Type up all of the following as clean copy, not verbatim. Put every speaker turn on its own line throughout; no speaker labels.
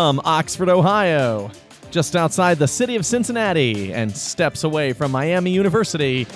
from Oxford, Ohio, just outside the city of Cincinnati and steps away from Miami University,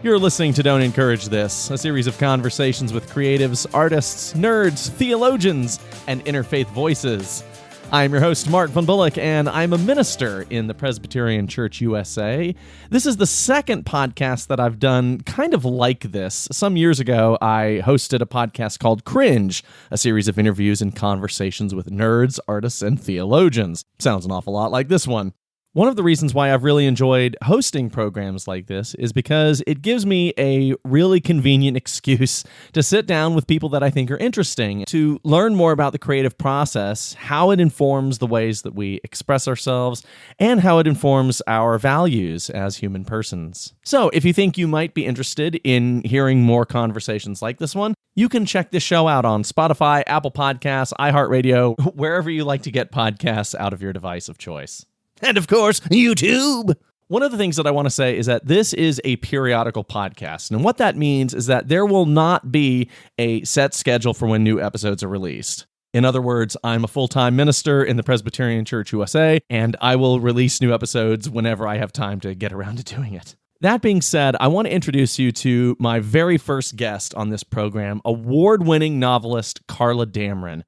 you're listening to Don't Encourage This, a series of conversations with creatives, artists, nerds, theologians, and interfaith voices. I'm your host, Marc von Bullock, and I'm a minister in the Presbyterian Church USA. This is the second podcast that I've done kind of like this. Some years ago, I hosted a podcast called Cringe, a series of interviews and conversations with nerds, artists, and theologians. Sounds an awful lot like this one. One of the reasons why I've really enjoyed hosting programs like this is because it gives me a really convenient excuse to sit down with people that I think are interesting, to learn more about the creative process, how it informs the ways that we express ourselves, and how it informs our values as human persons. So if you think you might be interested in hearing more conversations like this one, you can check this show out on Spotify, Apple Podcasts, iHeartRadio, wherever you like to get podcasts out of your device of choice. And of course, YouTube. One of the things that I want to say is that this is a periodical podcast. And what that means is that there will not be a set schedule for when new episodes are released. In other words, I'm a full-time minister in the Presbyterian Church USA, and I will release new episodes whenever I have time to get around to doing it. That being said, I want to introduce you to my very first guest on this program, award-winning novelist Carla Damron.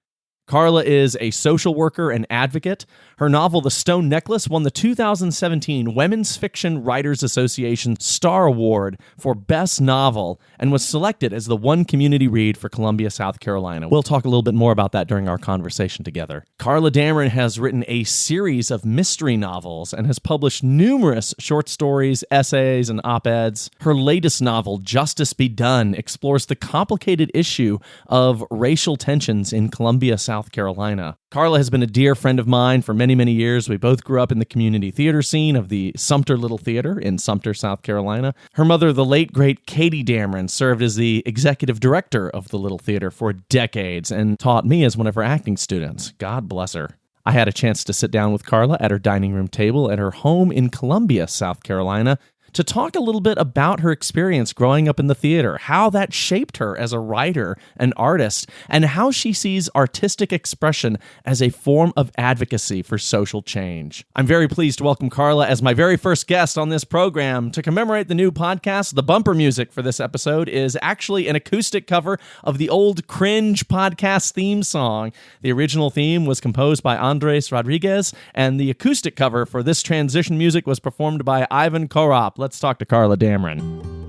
Carla is a social worker and advocate. Her novel, The Stone Necklace, won the 2017 Women's Fiction Writers Association Star Award for Best Novel and was selected as the One Community Read for Columbia, South Carolina. We'll talk a little bit more about that during our conversation together. Carla Damron has written a series of mystery novels and has published numerous short stories, essays, and op-eds. Her latest novel, Justice Be Done, explores the complicated issue of racial tensions in Columbia, South Carolina. Carla has been a dear friend of mine for many, many years. We both grew up in the community theater scene of the Sumter Little Theater in Sumter, South Carolina. Her mother, the late, great Katie Damron, served as the executive director of the Little Theater for decades and taught me as one of her acting students. God bless her. I had a chance to sit down with Carla at her dining room table at her home in Columbia, South Carolina, to talk a little bit about her experience growing up in the theater, how that shaped her as a writer and artist, and how she sees artistic expression as a form of advocacy for social change. I'm very pleased to welcome Carla as my very first guest on this program. To commemorate the new podcast, the bumper music for this episode is actually an acoustic cover of the old Cringe podcast theme song. The original theme was composed by Andres Rodriguez, and the acoustic cover for this transition music was performed by Ivan Korop. Let's talk to Carla Damron.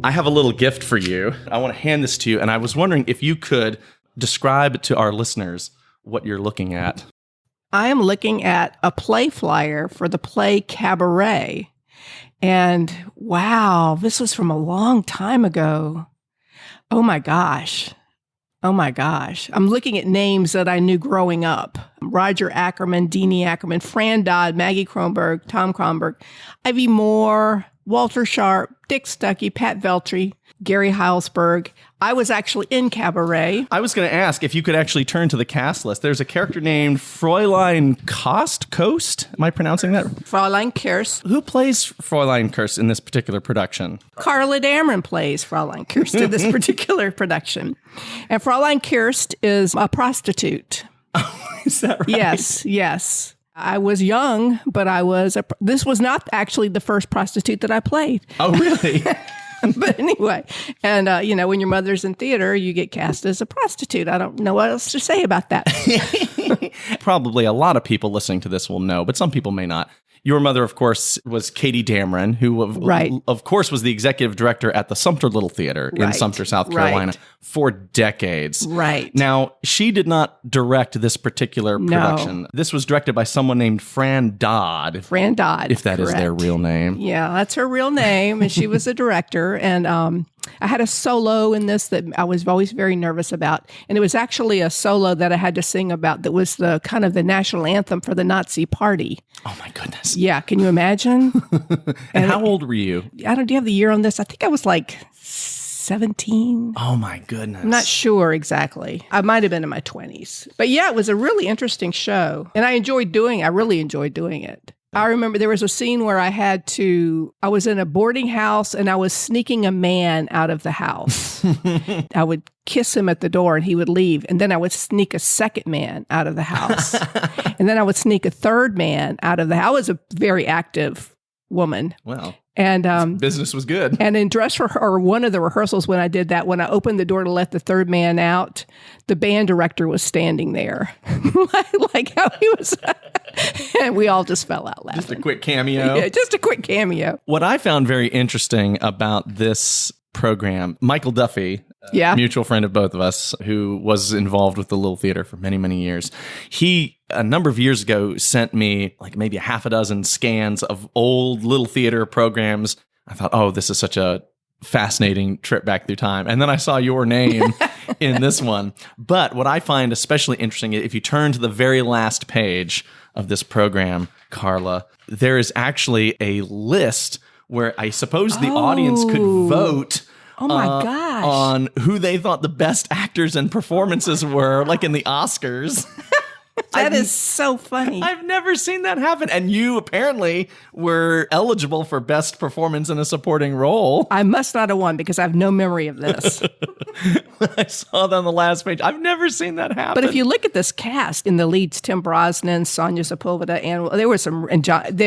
I have a little gift for you. I want to hand this to you, and I was wondering if you could describe to our listeners what you're looking at.
I am looking at a play flyer for the play Cabaret. And wow, this was from a long time ago. Oh my gosh. I'm looking at names that I knew growing up. Roger Ackerman, Deanie Ackerman, Fran Dodd, Maggie Kronberg, Tom Kronberg, Ivy Moore, Walter Sharp, Dick Stuckey, Pat Veltri, Gary Heilsberg. I was actually in Cabaret.
I was going to ask if you could actually turn to the cast list. There's a character named Fräulein Coast? Am I pronouncing that?
Fräulein Kirst.
Who plays Fräulein Kirst in this particular production?
Carla Damron plays Fräulein Kirst in this particular production. And Fräulein Kirst is a prostitute.
Oh, is that right?
Yes. I was young, but this was not actually the first prostitute that I played.
Oh, really?
But anyway, and when your mother's in theater, you get cast as a prostitute. I don't know what else to say about that.
Probably a lot of people listening to this will know, but some people may not. Your mother, of course, was Katie Damron, who, of course, was the executive director at the Sumter Little Theater in Sumter, South Carolina for decades.
Right.
Now, she did not direct this particular production. This was directed by someone named Fran Dodd.
Fran Dodd.
If that is their real name.
Yeah, that's her real name. And she was a director. And I had a solo in this that I was always very nervous about. And it was actually a solo that I had to sing about that was the kind of the national anthem for the Nazi Party.
Oh, my goodness.
Yeah. Can you imagine?
And how old were you?
Do you have the year on this? I think I was like 17.
Oh, my goodness.
I'm not sure exactly. I might have been in my 20s. But yeah, it was a really interesting show. And I really enjoyed doing it. I remember there was a scene where I was in a boarding house and I was sneaking a man out of the house. I would kiss him at the door and he would leave. And then I would sneak a second man out of the house. And then I would sneak a third man out of the house. I was a very active woman.
Wow.
And
business was good.
And in one of the rehearsals when I did that, when I opened the door to let the third man out, the band director was standing there, like how he was, and we all just fell out laughing.
Just a quick cameo.
Yeah, just a quick cameo.
What I found very interesting about this program, Michael Duffy, a mutual friend of both of us, who was involved with the Little Theater for many, many years. He, a number of years ago, sent me like maybe a half a dozen scans of old Little Theater programs. I thought, oh, this is such a fascinating trip back through time. And then I saw your name in this one. But what I find especially interesting, if you turn to the very last page of this program, Carla, there is actually a list where I suppose the audience could vote on who they thought the best actors and performances were, like in the Oscars.
That is so funny.
I've never seen that happen. And you apparently were eligible for best performance in a supporting role.
I must not have won because I have no memory of this.
I saw that on the last page. I've never seen that happen.
But if you look at this cast in the leads, Tim Brosnan, Sonia Sepulveda, and there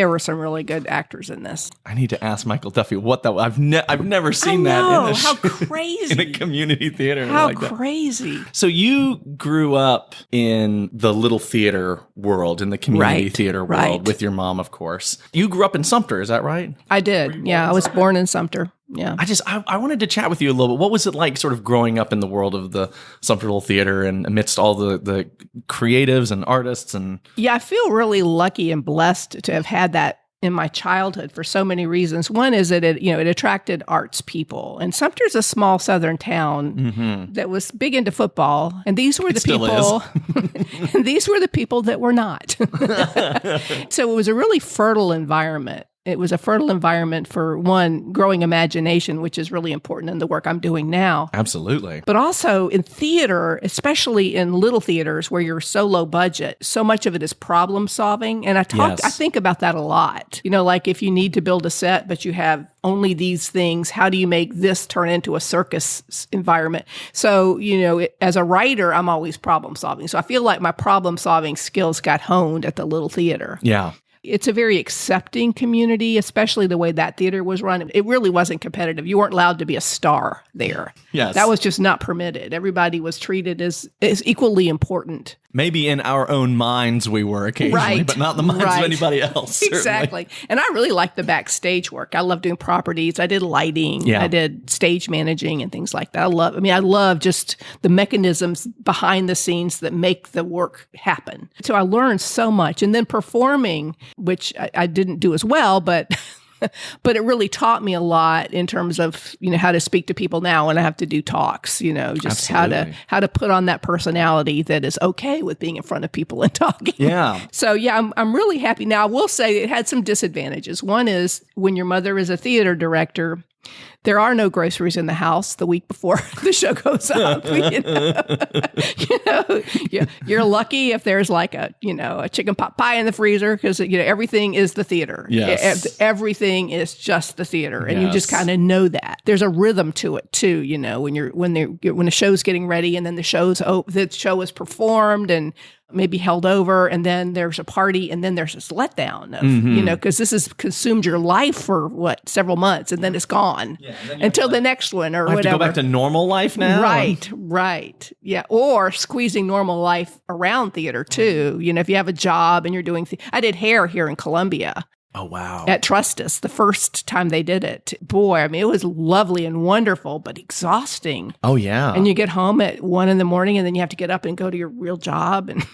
were some really good actors in this.
I need to ask Michael Duffy what that was. I've never seen that
how crazy.
in a community theater.
How
like
crazy.
That. So you grew up in the Little Theater world, in the community theater world with your mom, of course. You grew up in Sumter, is that right?
I did. Yeah, I was born in Sumter. Yeah.
I wanted to chat with you a little bit. What was it like sort of growing up in the world of the Sumter Little Theater and amidst all the creatives and artists? And
yeah, I feel really lucky and blessed to have had that in my childhood for so many reasons. One is that it attracted arts people. And Sumter's a small southern town that was big into football. And these were the people and these were the people that were not. So it was a really fertile environment. It was a fertile environment for, one, growing imagination, which is really important in the work I'm doing now.
Absolutely.
But also in theater, especially in little theaters where you're so low budget, so much of it is problem solving. And I think about that a lot. Like if you need to build a set, but you have only these things, how do you make this turn into a circus environment? So, as a writer, I'm always problem solving. So I feel like my problem solving skills got honed at the Little Theater.
Yeah.
It's a very accepting community, especially the way that theater was run. It really wasn't competitive. You weren't allowed to be a star there.
Yes.
That was just not permitted. Everybody was treated as equally important.
Maybe in our own minds we were occasionally, but not in the minds of anybody else.
Exactly. And I really liked the backstage work. I love doing properties. I did lighting. Yeah. I did stage managing and things like that. I love just the mechanisms behind the scenes that make the work happen. So I learned so much. And then performing, which I didn't do as well, but but it really taught me a lot in terms of, how to speak to people now when I have to do talks, just
Absolutely.
how to put on that personality that is okay with being in front of people and talking.
Yeah.
So yeah, I'm really happy. Now I will say it had some disadvantages. One is when your mother is a theater director, there are no groceries in the house the week before the show goes up. You're lucky if there's like a chicken pot pie in the freezer because everything is the theater.
Yes.
Everything is just the theater, and you just kind of know that. There's a rhythm to it too. When the show's getting ready, and then the show is performed and maybe held over, and then there's a party, and then there's this letdown of, because this has consumed your life for several months, and then it's gone until the next one or whatever.
I have to go back to normal life now?
Right. Yeah. Or squeezing normal life around theater too. If you have a job and you're doing, I did hair here in Columbia.
Oh, wow.
At Trustus, the first time they did it. Boy, I mean, it was lovely and wonderful, but exhausting.
Oh, yeah.
And you get home at 1 a.m, and then you have to get up and go to your real job and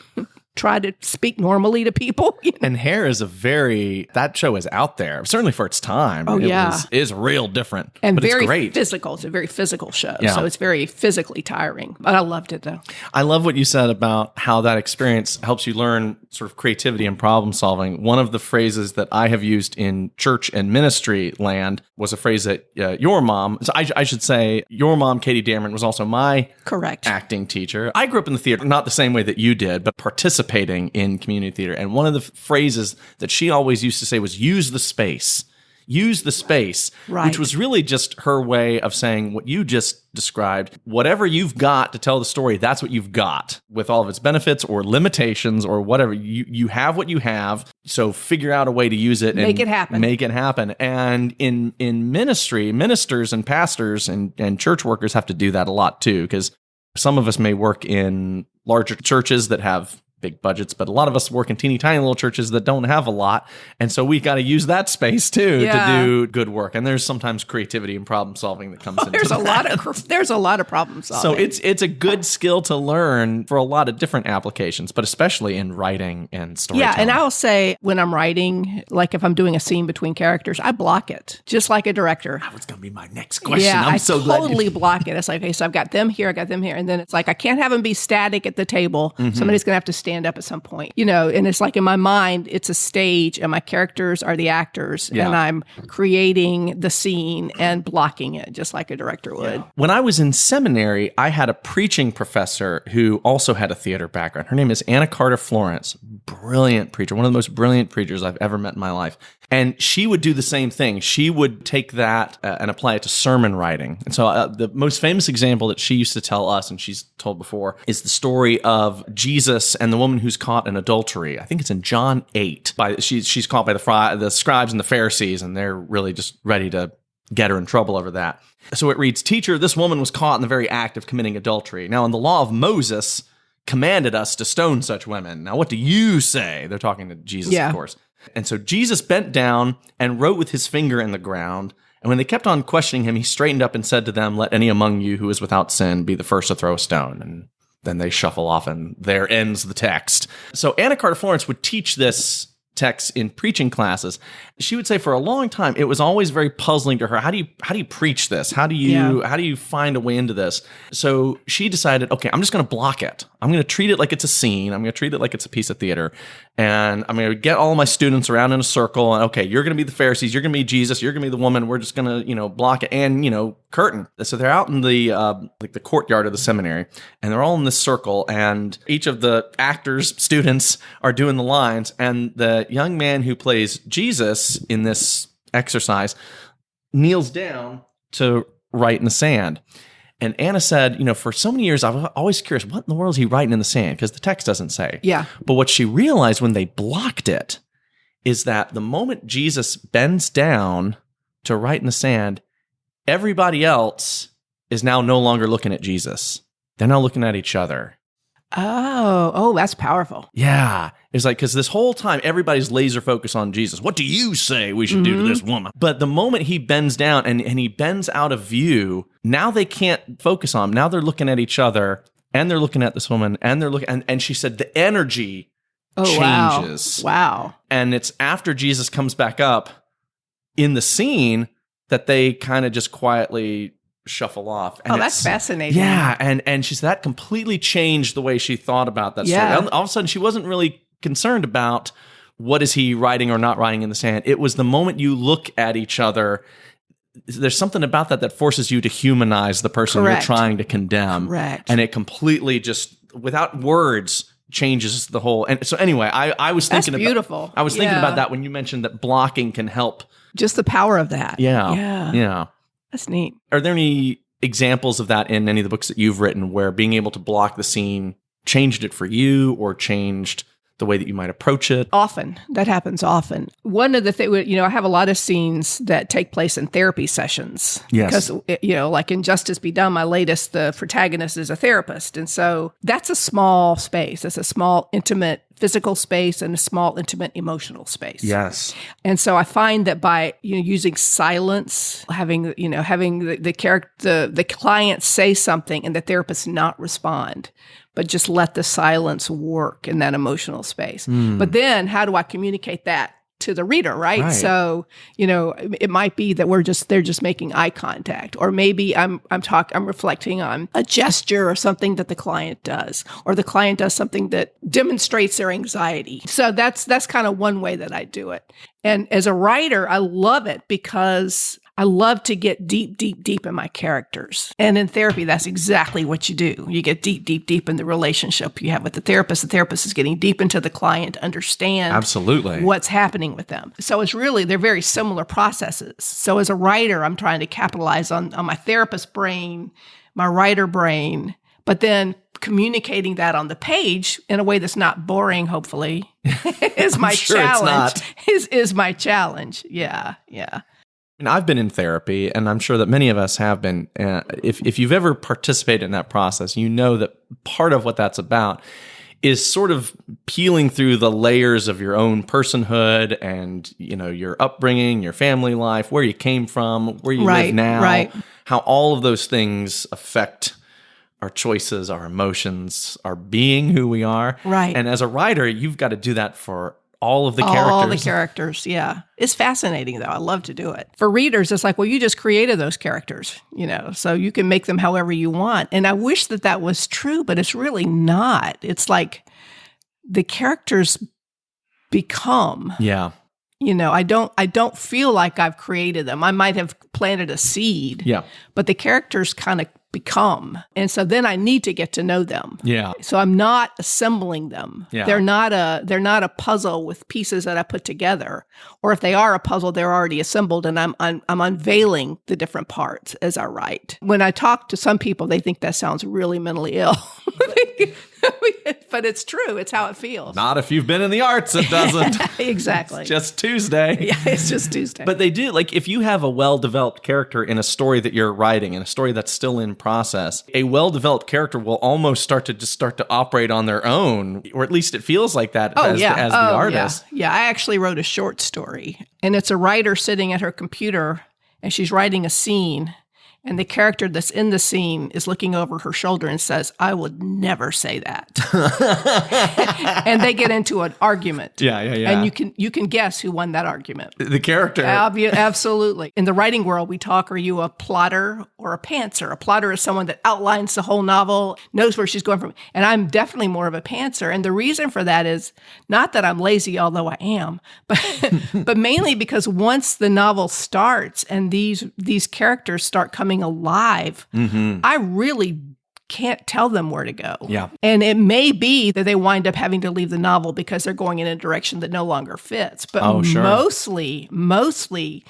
try to speak normally to people.
And Hair is that show is out there, certainly for its time.
Oh, yeah.
It is real different.
And
but
very
it's great.
physical. It's a very physical show.
Yeah.
So it's very physically tiring. But I loved it, though.
I love what you said about how that experience helps you learn sort of creativity and problem solving. One of the phrases that I have used in church and ministry land was a phrase that your mom, so I should say, your mom, Katie Damron, was also my
Correct.
acting teacher. I grew up in the theater, not the same way that you did, but participating in community theater. And one of the phrases that she always used to say was, use the space. Use the space,
Right.
which was really just her way of saying what you just described. Whatever you've got to tell the story, that's what you've got, with all of its benefits or limitations or whatever. You have what you have, so figure out a way to use it and
Make it happen.
Make it happen. And in ministry, ministers and pastors and church workers have to do that a lot too, because some of us may work in larger churches that have big budgets, but a lot of us work in teeny tiny little churches that don't have a lot. And so we got to use that space too to do good work. And there's sometimes creativity and problem solving that comes into
There's
that.
there's a lot of problem solving.
So it's a good skill to learn for a lot of different applications, but especially in writing and storytelling.
Yeah, and I'll say when I'm writing, like if I'm doing a scene between characters, I block it, just like a director.
That was going to be my next question.
Yeah,
I'm so glad.
Totally block it. It's like, okay, so I've got them here, I got them here. And then it's like, I can't have them be static at the table.
Mm-hmm.
Somebody's going to have to stand up at some point, and it's like in my mind, it's a stage and my characters are the actors and I'm creating the scene and blocking it just like a director would. Yeah.
When I was in seminary, I had a preaching professor who also had a theater background. Her name is Anna Carter Florence. Brilliant preacher, one of the most brilliant preachers I've ever met in my life. And she would do the same thing. She would take that and apply it to sermon writing. And so the most famous example that she used to tell us, and she's told before, is the story of Jesus and the woman who's caught in adultery. I think it's in John 8. She's caught by the scribes and the Pharisees, and they're really just ready to get her in trouble over that. So it reads, "Teacher, this woman was caught in the very act of committing adultery. Now, in the law of Moses, commanded us to stone such women. Now, what do you say?" They're talking to Jesus, of course. And so Jesus bent down and wrote with his finger in the ground. And when they kept on questioning him, he straightened up and said to them, "Let any among you who is without sin be the first to throw a stone." And then they shuffle off, and there ends the text. So Anna Carter Florence would teach this text in preaching classes. She would say for a long time it was always very puzzling to her. How do you preach this? How do you find a way into this? So she decided, okay, I'm just going to block it. I'm going to treat it like it's a scene. I'm going to treat it like it's a piece of theater. And I'm going to get all of my students around in a circle. And okay, you're going to be the Pharisees. You're going to be Jesus. You're going to be the woman. We're just going to, block it and, curtain. So they're out in the the courtyard of the seminary, and they're all in this circle. And each of the actors, students, are doing the lines. And the young man who plays Jesus in this exercise kneels down to write in the sand. And Anna said, for so many years, I was always curious, what in the world is he writing in the sand? Because the text doesn't say.
Yeah.
But what she realized when they blocked it is that the moment Jesus bends down to write in the sand, everybody else is now no longer looking at Jesus. They're now looking at each other.
Oh, that's powerful.
Yeah. It's like, because this whole time, everybody's laser focused on Jesus. What do you say we should do to this woman? But the moment he bends down and he bends out of view, now they can't focus on him. Now they're looking at each other, and they're looking at this woman, and they're looking, and she said the energy changes.
Wow.
And it's after Jesus comes back up in the scene that they kind of just quietly shuffle off. And
that's fascinating.
Yeah, and she said that completely changed the way she thought about that story. All of a sudden, she wasn't really concerned about what is he writing or not writing in the sand. It was the moment you look at each other, there's something about that forces you to humanize the person you're trying to condemn.
Correct.
And it completely just, without words, changes the whole. And so anyway, I was thinking
That's beautiful.
about, I was thinking about that when you mentioned that blocking can help.
Just the power of that.
Yeah.
That's neat.
Are there any examples of that in any of the books that you've written where being able to block the scene changed it for you or changed the way that you might approach it?
Often. That happens often. One of the things, I have a lot of scenes that take place in therapy sessions.
Yes.
Because, like in Justice Be Done, my latest, the protagonist is a therapist. And so that's a small space. It's a small, intimate physical space and a small, intimate emotional space.
Yes.
And so I find that by using silence, having the character, the client say something and the therapist not respond, but just let the silence work in that emotional space. But then how do I communicate that to the reader, right? So, it might be that they're just making eye contact, or maybe I'm reflecting on a gesture or something that the client does, or the client does something that demonstrates their anxiety. So that's kind of one way that I do it. And as a writer, I love it because I love to get deep, deep, deep in my characters. And in therapy, that's exactly what you do. You get deep, deep, deep in the relationship you have with the therapist. The therapist is getting deep into the client to understand
absolutely
what's happening with them. So they're very similar processes. So as a writer, I'm trying to capitalize on my therapist brain, my writer brain, but then communicating that on the page in a way that's not boring, hopefully, is my challenge. Is my challenge. Yeah.
And I've been in therapy, and I'm sure that many of us have been. If you've ever participated in that process, you know that part of what that's about is sort of peeling through the layers of your own personhood and, your upbringing, your family life, where you came from, where you live now, how all of those things affect our choices, our emotions, our being who we are.
Right.
And as a writer, you've got to do that for all of the characters.
All the characters, yeah. It's fascinating, though. I love to do it. For readers, it's like, well, you just created those characters, so you can make them however you want. And I wish that was true, but it's really not. It's like the characters become.
Yeah.
I don't feel like I've created them. I might have planted a seed.
Yeah.
But the characters kind of become. And so then I need to get to know them.
Yeah.
So I'm not assembling them.
Yeah.
They're not a puzzle with pieces that I put together. Or if they are a puzzle, they're already assembled, and I'm unveiling the different parts as I write. When I talk to some people, they think that sounds really mentally ill. But it's true. It's how it feels.
Not if you've been in the arts, it doesn't.
Exactly.
It's just Tuesday.
Yeah, it's just Tuesday.
But they do, like, if you have a well-developed character in a story that you're writing, in a story that's still in process, a well-developed character will almost start to operate on their own, or at least it feels like that as the artist.
Yeah, I actually wrote a short story, and it's a writer sitting at her computer, and she's writing a scene. And the character that's in the scene is looking over her shoulder and says, "I would never say that." And they get into an argument.
Yeah.
And you can guess who won that argument.
The character.
Absolutely. In the writing world, we talk, are you a plotter or a pantser? A plotter is someone that outlines the whole novel, knows where she's going from. And I'm definitely more of a pantser. And the reason for that is not that I'm lazy, although I am, but mainly because once the novel starts and these characters start coming alive, I really can't tell them where to go.
Yeah.
And it may be that they wind up having to leave the novel because they're going in a direction that no longer fits. But mostly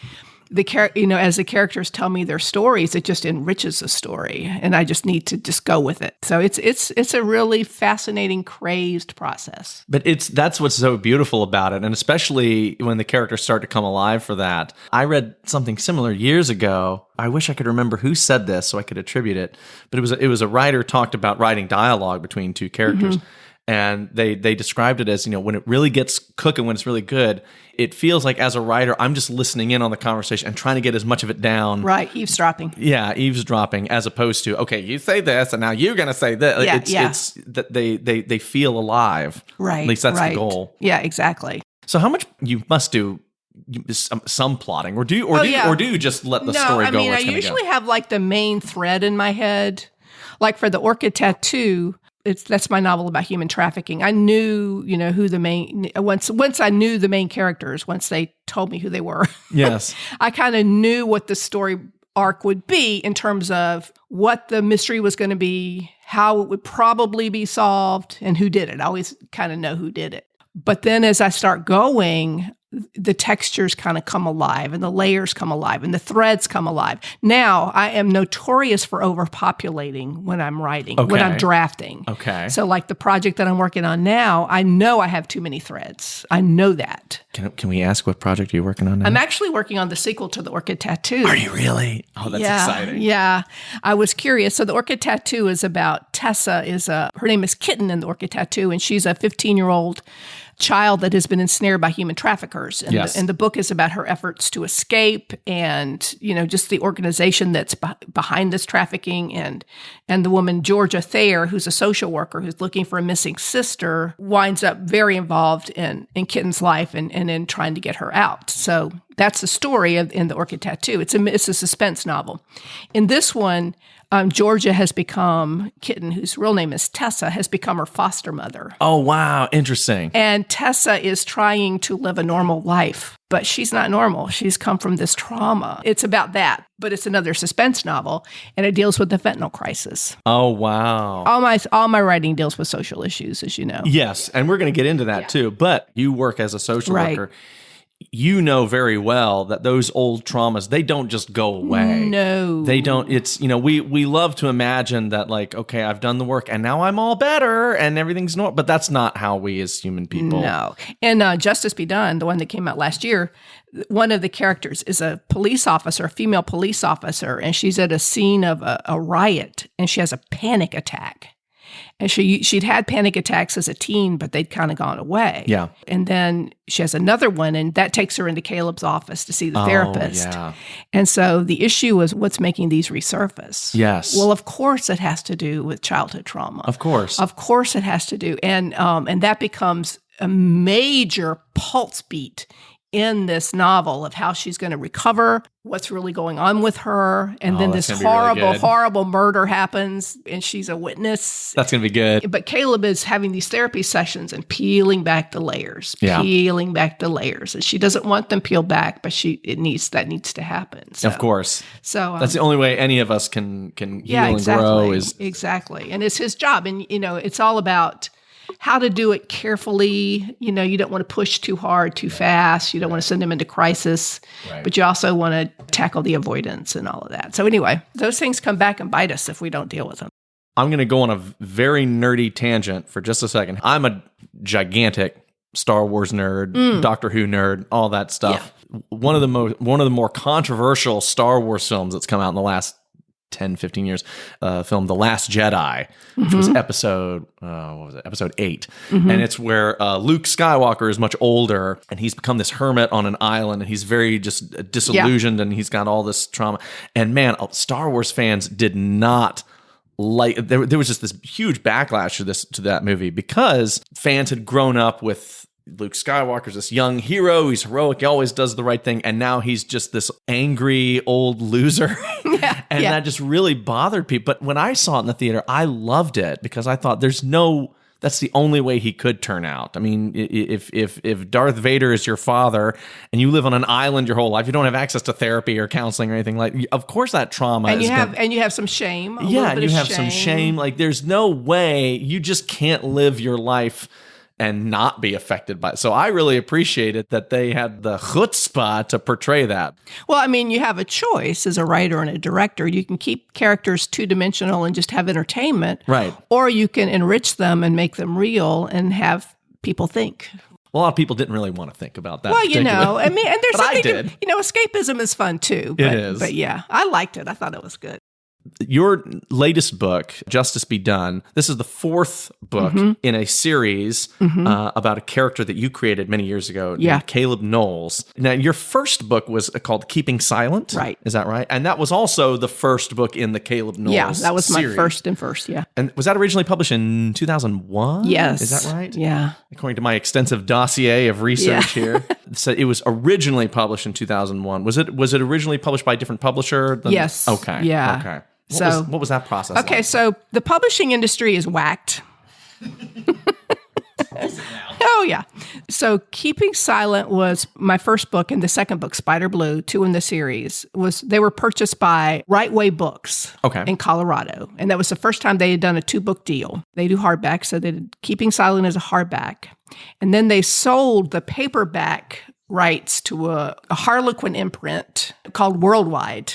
as the characters tell me their stories, it just enriches the story, and I just need to just go with it. So it's a really fascinating, crazed process.
But that's what's so beautiful about it, and especially when the characters start to come alive for that. I read something similar years ago. I wish I could remember who said this so I could attribute it, but it was a writer talked about writing dialogue between two characters. And they described it as, when it really gets cooking, when it's really good, it feels like as a writer, I'm just listening in on the conversation and trying to get as much of it down.
Right, eavesdropping.
Yeah, eavesdropping, as opposed to, okay, you say this and now you're going to say this. It's that they feel alive.
Right.
At least that's the goal.
Yeah, exactly.
So how much you must do some plotting, or do you just let the story go?
I usually have like the main thread in my head. Like for the Orchid Tattoo, that's my novel about human trafficking. I knew, who the main, once I knew the main characters, once they told me who they were.
Yes.
I kind of knew what the story arc would be in terms of what the mystery was going to be, how it would probably be solved, and who did it. I always kind of know who did it. But then as I start going, the textures kind of come alive and the layers come alive and the threads come alive. Now, I am notorious for overpopulating when I'm writing, when I'm drafting.
Okay.
So like the project that I'm working on now, I know I have too many threads. I know that.
Can we ask what project you're working on now?
I'm actually working on the sequel to The Orchid Tattoo.
Are you really? Oh, that's exciting.
Yeah. I was curious. So The Orchid Tattoo is about Tessa her name is Kitten in The Orchid Tattoo, and she's a 15-year-old child that has been ensnared by human traffickers. And, and the book is about her efforts to escape and, just the organization that's behind this trafficking. And the woman, Georgia Thayer, who's a social worker who's looking for a missing sister, winds up very involved in Kitten's life and in trying to get her out. So that's the story in The Orchid Tattoo. It's a suspense novel. In this one, Georgia has become, Kitten, whose real name is Tessa, has become her foster mother.
Oh, wow. Interesting.
And Tessa is trying to live a normal life, but she's not normal. She's come from this trauma. It's about that, but it's another suspense novel, and it deals with the fentanyl crisis.
Oh, wow.
All my writing deals with social issues, as you know.
Yes, and we're going to get into that too, but you work as a social worker. You know very well that those old traumas, they don't just go away.
No.
They don't. It's, we love to imagine that like, okay, I've done the work and now I'm all better and everything's normal, but that's not how we as human people.
No. And Justice Be Done, the one that came out last year, one of the characters is a police officer, a female police officer, and she's at a scene of a riot and she has a panic attack. And she'd had panic attacks as a teen, but they'd kind of gone away.
Yeah.
And then she has another one, and that takes her into Caleb's office to see the therapist.
Yeah.
And so the issue is what's making these resurface.
Yes.
Well, of course it has to do with childhood trauma.
Of course.
Of course it has to do. And that becomes a major pulse beat in this novel of how she's going to recover, what's really going on with her. And then this horrible murder happens and she's a witness.
That's going to be good.
But Caleb is having these therapy sessions and peeling back the layers, And she doesn't want them peeled back, but that needs to happen. So,
of course.
So
that's the only way any of us can heal and grow is.
Exactly. And it's his job. And, it's all about how to do it carefully. You don't want to push too hard, too fast. You don't want to send them into crisis, but you also want to tackle the avoidance and all of that. So anyway, those things come back and bite us if we don't deal with them.
I'm going to go on a very nerdy tangent for just a second. I'm a gigantic Star Wars nerd, Doctor Who nerd, all that stuff. Yeah. One of the more controversial Star Wars films that's come out in the last 10, 15 years, film The Last Jedi, which was episode 8. And it's where Luke Skywalker is much older and he's become this hermit on an island and he's very just disillusioned and he's got all this trauma. And man, Star Wars fans did not like, there was just this huge backlash to that movie because fans had grown up with Luke Skywalker's this young hero. He's heroic. He always does the right thing. And now he's just this angry old loser. That just really bothered people. But when I saw it in the theater, I loved it because I thought that's the only way he could turn out. I mean, if Darth Vader is your father and you live on an island your whole life, you don't have access to therapy or counseling or anything of course that trauma
and you have some shame.
Some shame. Like there's no way, you just can't live your life and not be affected by it. So I really appreciated that they had the chutzpah to portray that.
Well, I mean, you have a choice as a writer and a director. You can keep characters two-dimensional and just have entertainment. Right. Or you can enrich them and make them real and have people think.
A lot of people didn't really want to think about that.
Well, I mean, and there's something, escapism is fun too.
It is.
But yeah, I liked it. I thought it was good.
Your latest book, Justice Be Done, this is the 4th book in a series about a character that you created many years ago, named Caleb Knowles. Now, your first book was called Keeping Silent.
Right.
Is that right? And that was also the first book in the Caleb Knowles series.
Yeah, that was my first, yeah.
And was that originally published in 2001?
Yes.
Is that right?
Yeah.
According to my extensive dossier of research here. So it was originally published in 2001. Was it originally published by a different publisher?
Yes.
Okay.
Yeah.
Okay. What was that process like?
Okay, so the publishing industry is whacked. Oh, yeah. So Keeping Silent was my first book, and the second book, Spider Blue, 2 in the series, they were purchased by Right Way Books in Colorado. And that was the first time they had done a 2-book deal. They do hardback, so they did Keeping Silent as a hardback. And then they sold the paperback rights to a Harlequin imprint called Worldwide.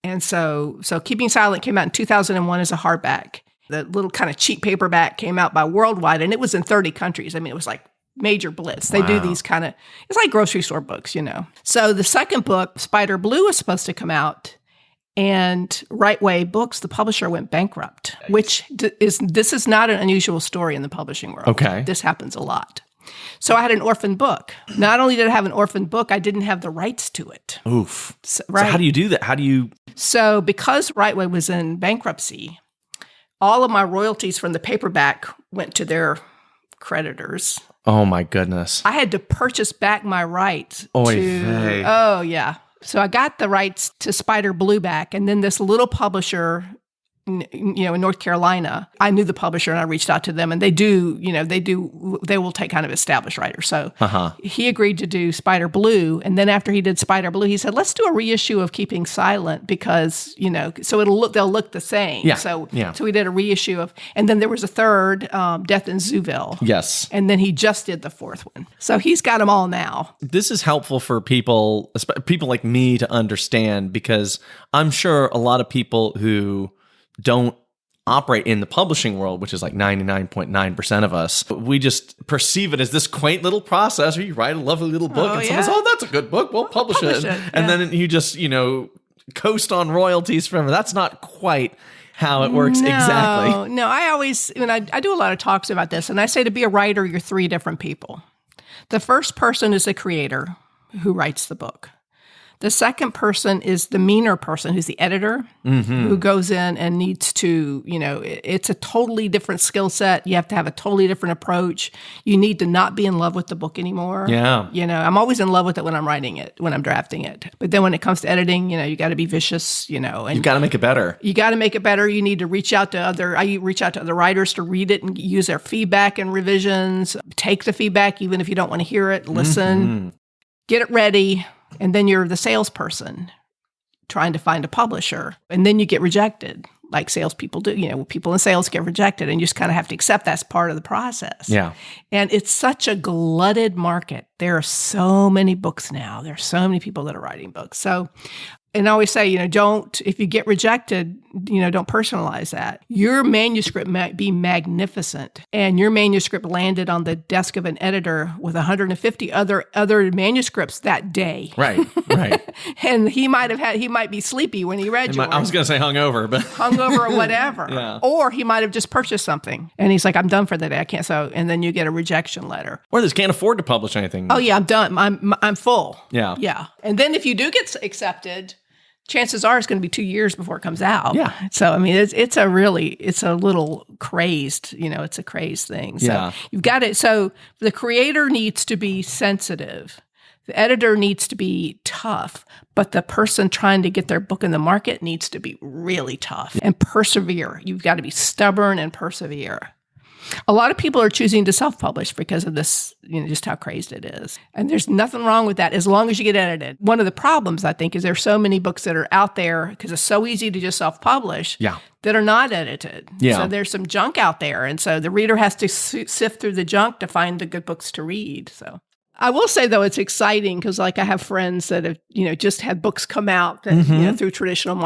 And so Keeping Silent came out in 2001 as a hardback. The little kind of cheap paperback came out by Worldwide, and it was in 30 countries. I mean, it was like major blitz. They do these kind of, it's like grocery store books, you know. So the second book, Spider Blue, was supposed to come out, and Right Way Books, the publisher, went bankrupt, which this is not an unusual story in the publishing world.
Okay.
This happens a lot. So I had an orphan book. Not only did I have an orphan book, I didn't have the rights to it.
Oof.
So
how do you do that?
So because Right Way was in bankruptcy, all of my royalties from the paperback went to their creditors.
Oh, my goodness.
I had to purchase back my rights
vey.
Oh, yeah. So I got the rights to Spider Blue back, and then this little publisher, you know, in North Carolina, I knew the publisher and I reached out to them, and they will take kind of established writers. So he agreed to do Spider Blue. And then after he did Spider Blue, he said, let's do a reissue of Keeping Silent because, you know, so they'll look the same.
Yeah.
So we did a reissue and then there was a third, Death in Zooville.
Yes.
And then he just did the fourth one. So he's got them all now.
This is helpful for people like me to understand, because I'm sure a lot of people who don't operate in the publishing world, which is like 99.9% of us, we just perceive it as this quaint little process where you write a lovely little book and someone says, that's a good book, we'll publish it. And then you just, you know, coast on royalties forever. That's not quite how it works exactly.
No, I always, I do a lot of talks about this, and I say to be a writer, you're three different people. The first person is the creator who writes the book. The second person is the meaner person, who's the editor, who goes in and needs to, you know, it's a totally different skill set. You have to have a totally different approach. You need to not be in love with the book anymore. Yeah. You know, I'm always in love with it when I'm writing it, when I'm drafting it. But then when it comes to editing, you know, you got to be vicious, you know. And
you got to make it better.
You got to make it better. You need to reach out to other writers to read it and use their feedback and revisions. Take the feedback, even if you don't want to hear it. Listen. Get it ready. And then you're the salesperson trying to find a publisher. And then you get rejected, like salespeople do. You know, people in sales get rejected, and you just kind of have to accept that's part of the process. Yeah. And it's such a glutted market. There are so many books now. There are so many people that are writing books. So, and I always say, you know, if you get rejected, you know, don't personalize that. Your manuscript might be magnificent, and your manuscript landed on the desk of an editor with 150 other manuscripts that day. Right. And he might be sleepy when he read yours.
I was going to say hungover, but
hungover or whatever. Yeah. Or he might have just purchased something, and he's like, I'm done for the day. I can't. So, and then you get a rejection letter.
Or they just can't afford to publish anything.
Oh yeah, I'm done. I'm full.
Yeah.
Yeah. And then if you do get accepted, chances are it's going to be 2 years before it comes out.
Yeah.
So, I mean, it's a little crazed, you know, it's a crazed thing. So you've got it. So the creator needs to be sensitive. The editor needs to be tough, but the person trying to get their book in the market needs to be really tough and persevere. You've got to be stubborn and persevere. A lot of people are choosing to self-publish because of this, you know, just how crazed it is. And there's nothing wrong with that as long as you get edited. One of the problems, I think, is there's so many books that are out there because it's so easy to just self-publish that are not edited. Yeah. So there's some junk out there. And so the reader has to sift through the junk to find the good books to read. So I will say, though, it's exciting because, like, I have friends that have, you know, just had books come out that, you know, through traditional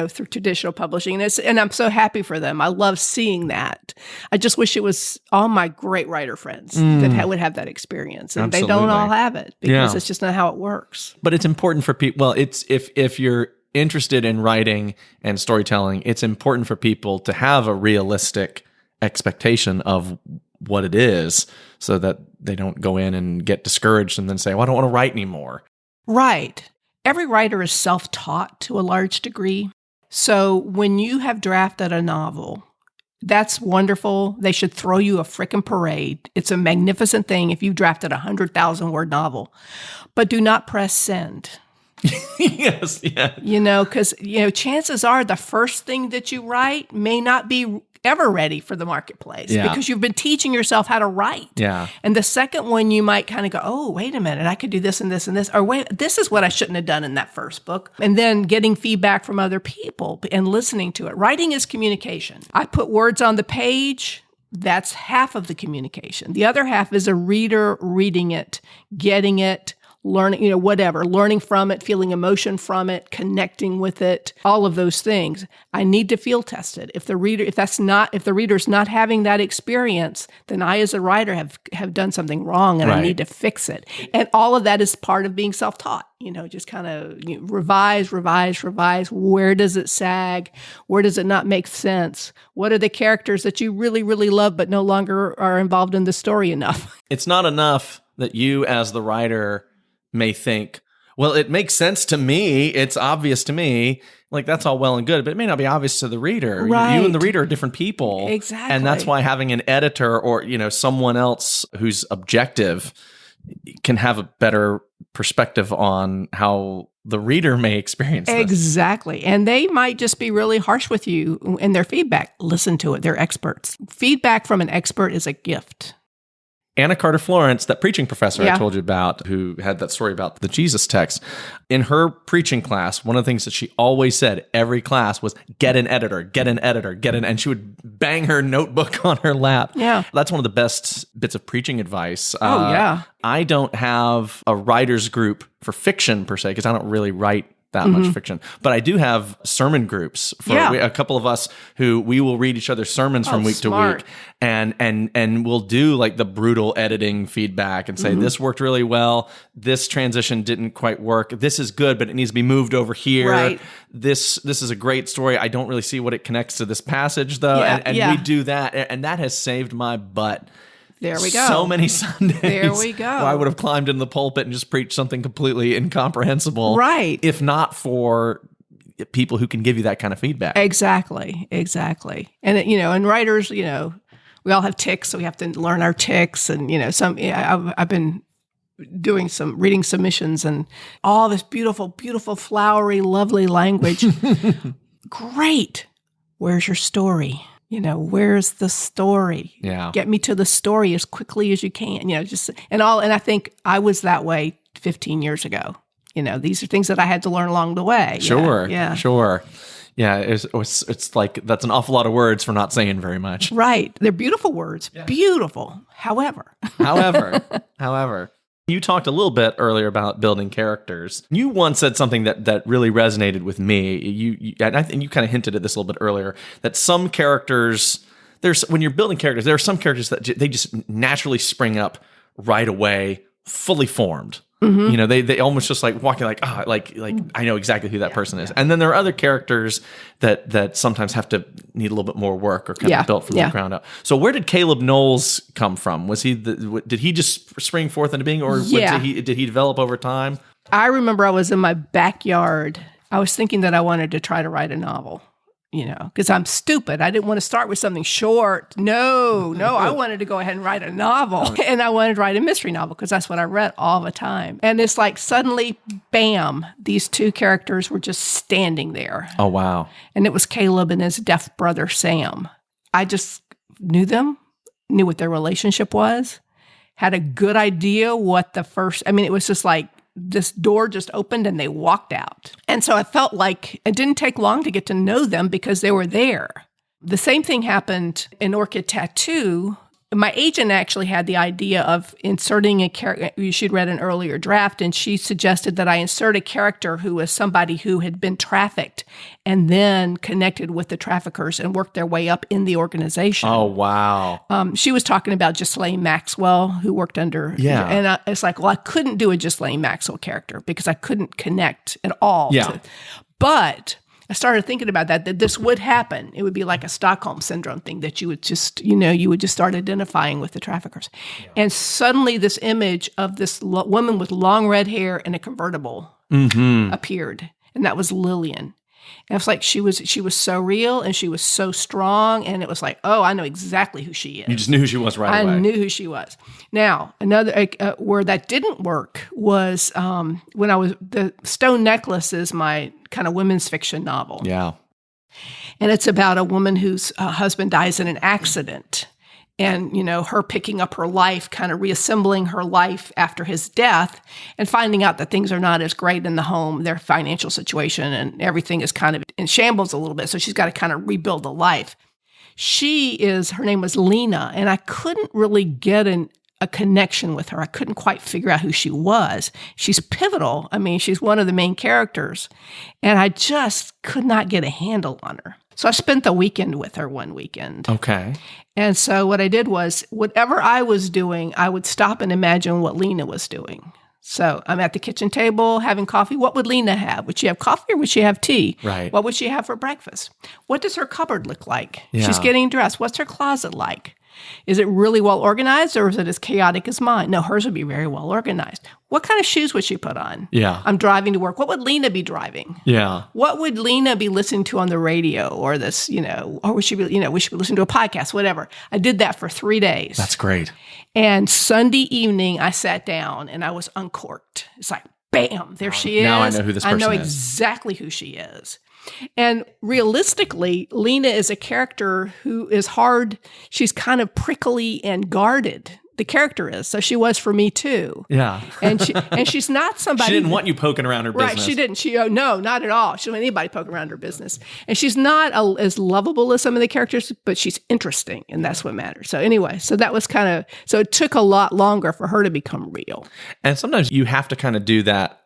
through traditional publishing, and I'm so happy for them. I love seeing that. I just wish it was all my great writer friends that would have that experience, and Absolutely. They don't all have it because it's just not how it works.
But it's important for people. Well, it's if you're interested in writing and storytelling, it's important for people to have a realistic expectation of what it is, so that they don't go in and get discouraged and then say, well, I don't want to write anymore.
Right. Every writer is self-taught to a large degree. So when you have drafted a novel, that's wonderful. They should throw you a frickin' parade. It's a magnificent thing if you've drafted a 100,000-word novel. But do not press send.
Yes, yeah.
You know, because, you know, chances are the first thing that you write may not be ever ready for the marketplace because you've been teaching yourself how to write. Yeah. And the second one, you might kind of go, oh, wait a minute, I could do this and this and this. Or wait, this is what I shouldn't have done in that first book. And then getting feedback from other people and listening to it. Writing is communication. I put words on the page. That's half of the communication. The other half is a reader reading it, getting it, learning, whatever, learning from it, feeling emotion from it, connecting with it, all of those things. I need to feel tested. If the reader's not having that experience, then I as a writer have done something wrong and I need to fix it. And all of that is part of being self-taught, just kind of revise. Where does it sag? Where does it not make sense? What are the characters that you really, really love but no longer are involved in the story enough?
It's not enough that you as the writer may think, well, it makes sense to me. It's obvious to me. Like, that's all well and good, but it may not be obvious to the reader.
Right.
You and the reader are different people.
Exactly.
And that's why having an editor or, someone else who's objective can have a better perspective on how the reader may experience this.
Exactly. And they might just be really harsh with you in their feedback. Listen to it. They're experts. Feedback from an expert is a gift.
Anna Carter Florence, that preaching professor I told you about, who had that story about the Jesus text, in her preaching class, one of the things that she always said every class was, get an editor, and she would bang her notebook on her lap.
Yeah.
That's one of the best bits of preaching advice.
Yeah.
I don't have a writer's group for fiction per se, because I don't really write that much fiction. But I do have sermon groups for a couple of us who we will read each other's sermons from week to week, and we'll do like the brutal editing feedback and say, this worked really well. This transition didn't quite work. This is good, but it needs to be moved over here. Right. This is a great story. I don't really see what it connects to this passage though. We do that. And that has saved my butt.
There we go.
So many Sundays.
There we go.
I would have climbed in the pulpit and just preached something completely incomprehensible.
Right.
If not for people who can give you that kind of feedback.
Exactly. And, and writers, we all have tics, so we have to learn our tics. And, I've been reading submissions and all this beautiful, beautiful, flowery, lovely language. Great. Where's your story? Where's the story?
Yeah.
Get me to the story as quickly as you can, and I think I was that way 15 years ago. These are things that I had to learn along the way.
Sure.
Yeah.
Sure. Yeah. It's like, that's an awful lot of words for not saying very much.
Right. They're beautiful words. Yeah. Beautiful. However.
You talked a little bit earlier about building characters. You once said something that really resonated with me. And I think you kind of hinted at this a little bit earlier, that some characters, when you're building characters, there are some characters that they just naturally spring up right away, fully formed. Mm-hmm. They almost just like walking like I know exactly who that person is. And then there are other characters that sometimes have to need a little bit more work or kind of built from the ground up. So where did Caleb Knowles come from? Was he did he just spring forth into being, or did he develop over time?
I remember I was in my backyard. I was thinking that I wanted to try to write a novel. Because I'm stupid. I didn't want to start with something short. No, I wanted to go ahead and write a novel. And I wanted to write a mystery novel because that's what I read all the time. And it's like suddenly, bam, these two characters were just standing there.
Oh, wow.
And it was Caleb and his deaf brother, Sam. I just knew them, knew what their relationship was, had a good idea it was just like, this door just opened and they walked out. And so I felt like it didn't take long to get to know them because they were there. The same thing happened in Orchid Tattoo. My agent actually had the idea of inserting a character. She'd read an earlier draft, and she suggested that I insert a character who was somebody who had been trafficked and then connected with the traffickers and worked their way up in the organization.
Oh, wow.
She was talking about Ghislaine Maxwell, who worked under.
Yeah.
And it's like, well, I couldn't do a Ghislaine Maxwell character because I couldn't connect at all.
Yeah.
But I started thinking about that this would happen. It would be like a Stockholm Syndrome thing that you would just, you would just start identifying with the traffickers. Yeah. And suddenly this image of this woman with long red hair and a convertible appeared. And that was Lillian. And it's like she was so real and she was so strong. And it was like, oh, I know exactly who she is.
You just knew who she was right away.
I knew who she was. Now, another where that didn't work was when the Stone Necklace is my kind of women's fiction novel.
Yeah.
And it's about a woman whose husband dies in an accident. And, her picking up her life, kind of reassembling her life after his death and finding out that things are not as great in the home, their financial situation, and everything is kind of in shambles a little bit. So she's got to kind of rebuild a life. Her name was Lena, and I couldn't really get a connection with her. I couldn't quite figure out who she was. She's pivotal. I mean, she's one of the main characters. And I just could not get a handle on her. So I spent the weekend with her one weekend.
Okay.
And so what I did was, whatever I was doing, I would stop and imagine what Lena was doing. So I'm at the kitchen table having coffee. What would Lena have? Would she have coffee or would she have tea?
Right.
What would she have for breakfast? What does her cupboard look like?
Yeah.
She's getting dressed. What's her closet like? Is it really well organized or is it as chaotic as mine? No, hers would be very well organized. What kind of shoes would she put on?
Yeah.
I'm driving to work. What would Lena be driving?
Yeah.
What would Lena be listening to on the radio or this, or would she be, we should be listening to a podcast, whatever. I did that for 3 days.
That's great.
And Sunday evening, I sat down and I was uncorked. It's like, bam, there she is.
Now I know who this person is.
I know exactly who she is. And realistically, Lena is a character who is hard. She's kind of prickly and guarded. The character is. So she was for me too.
Yeah.
And she's not somebody.
She didn't want you poking around her business.
Right. She didn't. No, not at all. She didn't want anybody poking around her business. And she's not as lovable as some of the characters, but she's interesting. And that's what matters. So anyway, so that was so it took a lot longer for her to become real.
And sometimes you have to kind of do that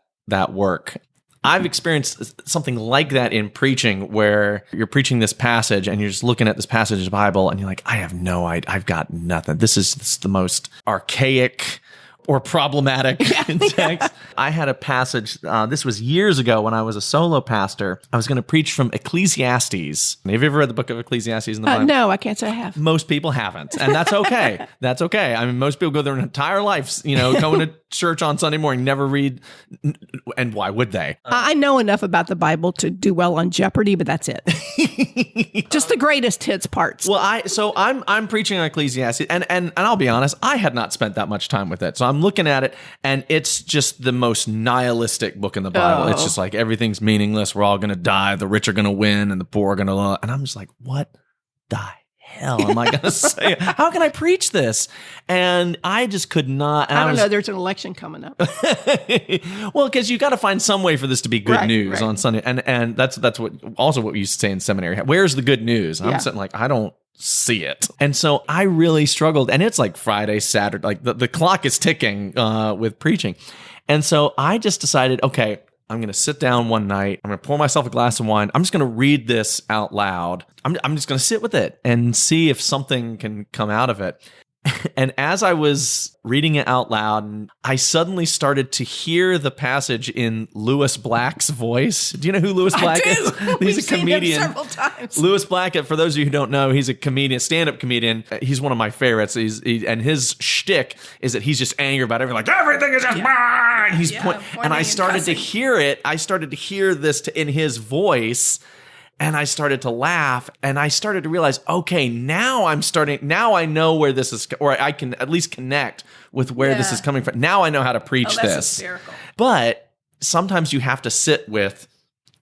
work. I've experienced something like that in preaching where you're preaching this passage and you're just looking at this passage of the Bible and you're like, I have no idea. I've got nothing. This is the most archaic or problematic text. I had a passage, this was years ago when I was a solo pastor. I was going to preach from Ecclesiastes. Have you ever read the book of Ecclesiastes in the Bible?
No, I can't say I have.
Most people haven't, and that's okay. That's okay. I mean, most people go their entire lives, going to church on Sunday morning, never read, and why would they?
I know enough about the Bible to do well on Jeopardy, but that's it. Just the greatest hits parts.
Well, I'm preaching on Ecclesiastes, and I'll be honest, I had not spent that much time with it, so I'm looking at it, and it's just the most nihilistic book in the Bible. It's just like everything's meaningless. We're all going to die. The rich are going to win, and the poor are going to. And I'm just like, what the hell am I going to say? How can I preach this? And I just could not.
I don't know. There's an election coming up.
Well, because you got to find some way for this to be good news on Sunday, and that's what we used to say in seminary. Where's the good news? And I'm sitting like, I don't see it. And so I really struggled. And it's like Friday, Saturday, like the clock is ticking with preaching. And so I just decided, okay, I'm going to sit down one night. I'm going to pour myself a glass of wine. I'm just going to read this out loud. I'm just going to sit with it and see if something can come out of it. And as I was reading it out loud, I suddenly started to hear the passage in Lewis Black's voice. Do you know who Lewis Black is? He's a comedian.
Several times.
Lewis Black, for those of you who don't know, he's a comedian, stand-up comedian. He's one of my favorites. And his shtick is that he's just angry about everything, like everything is just mine. He's and I started to hear it. I started to hear this in his voice. And I started to laugh, and I started to realize, okay, now I know where this is, or I can at least connect with where this is coming from. Now I know how to preach
that's
this.
hysterical.
But sometimes you have to sit with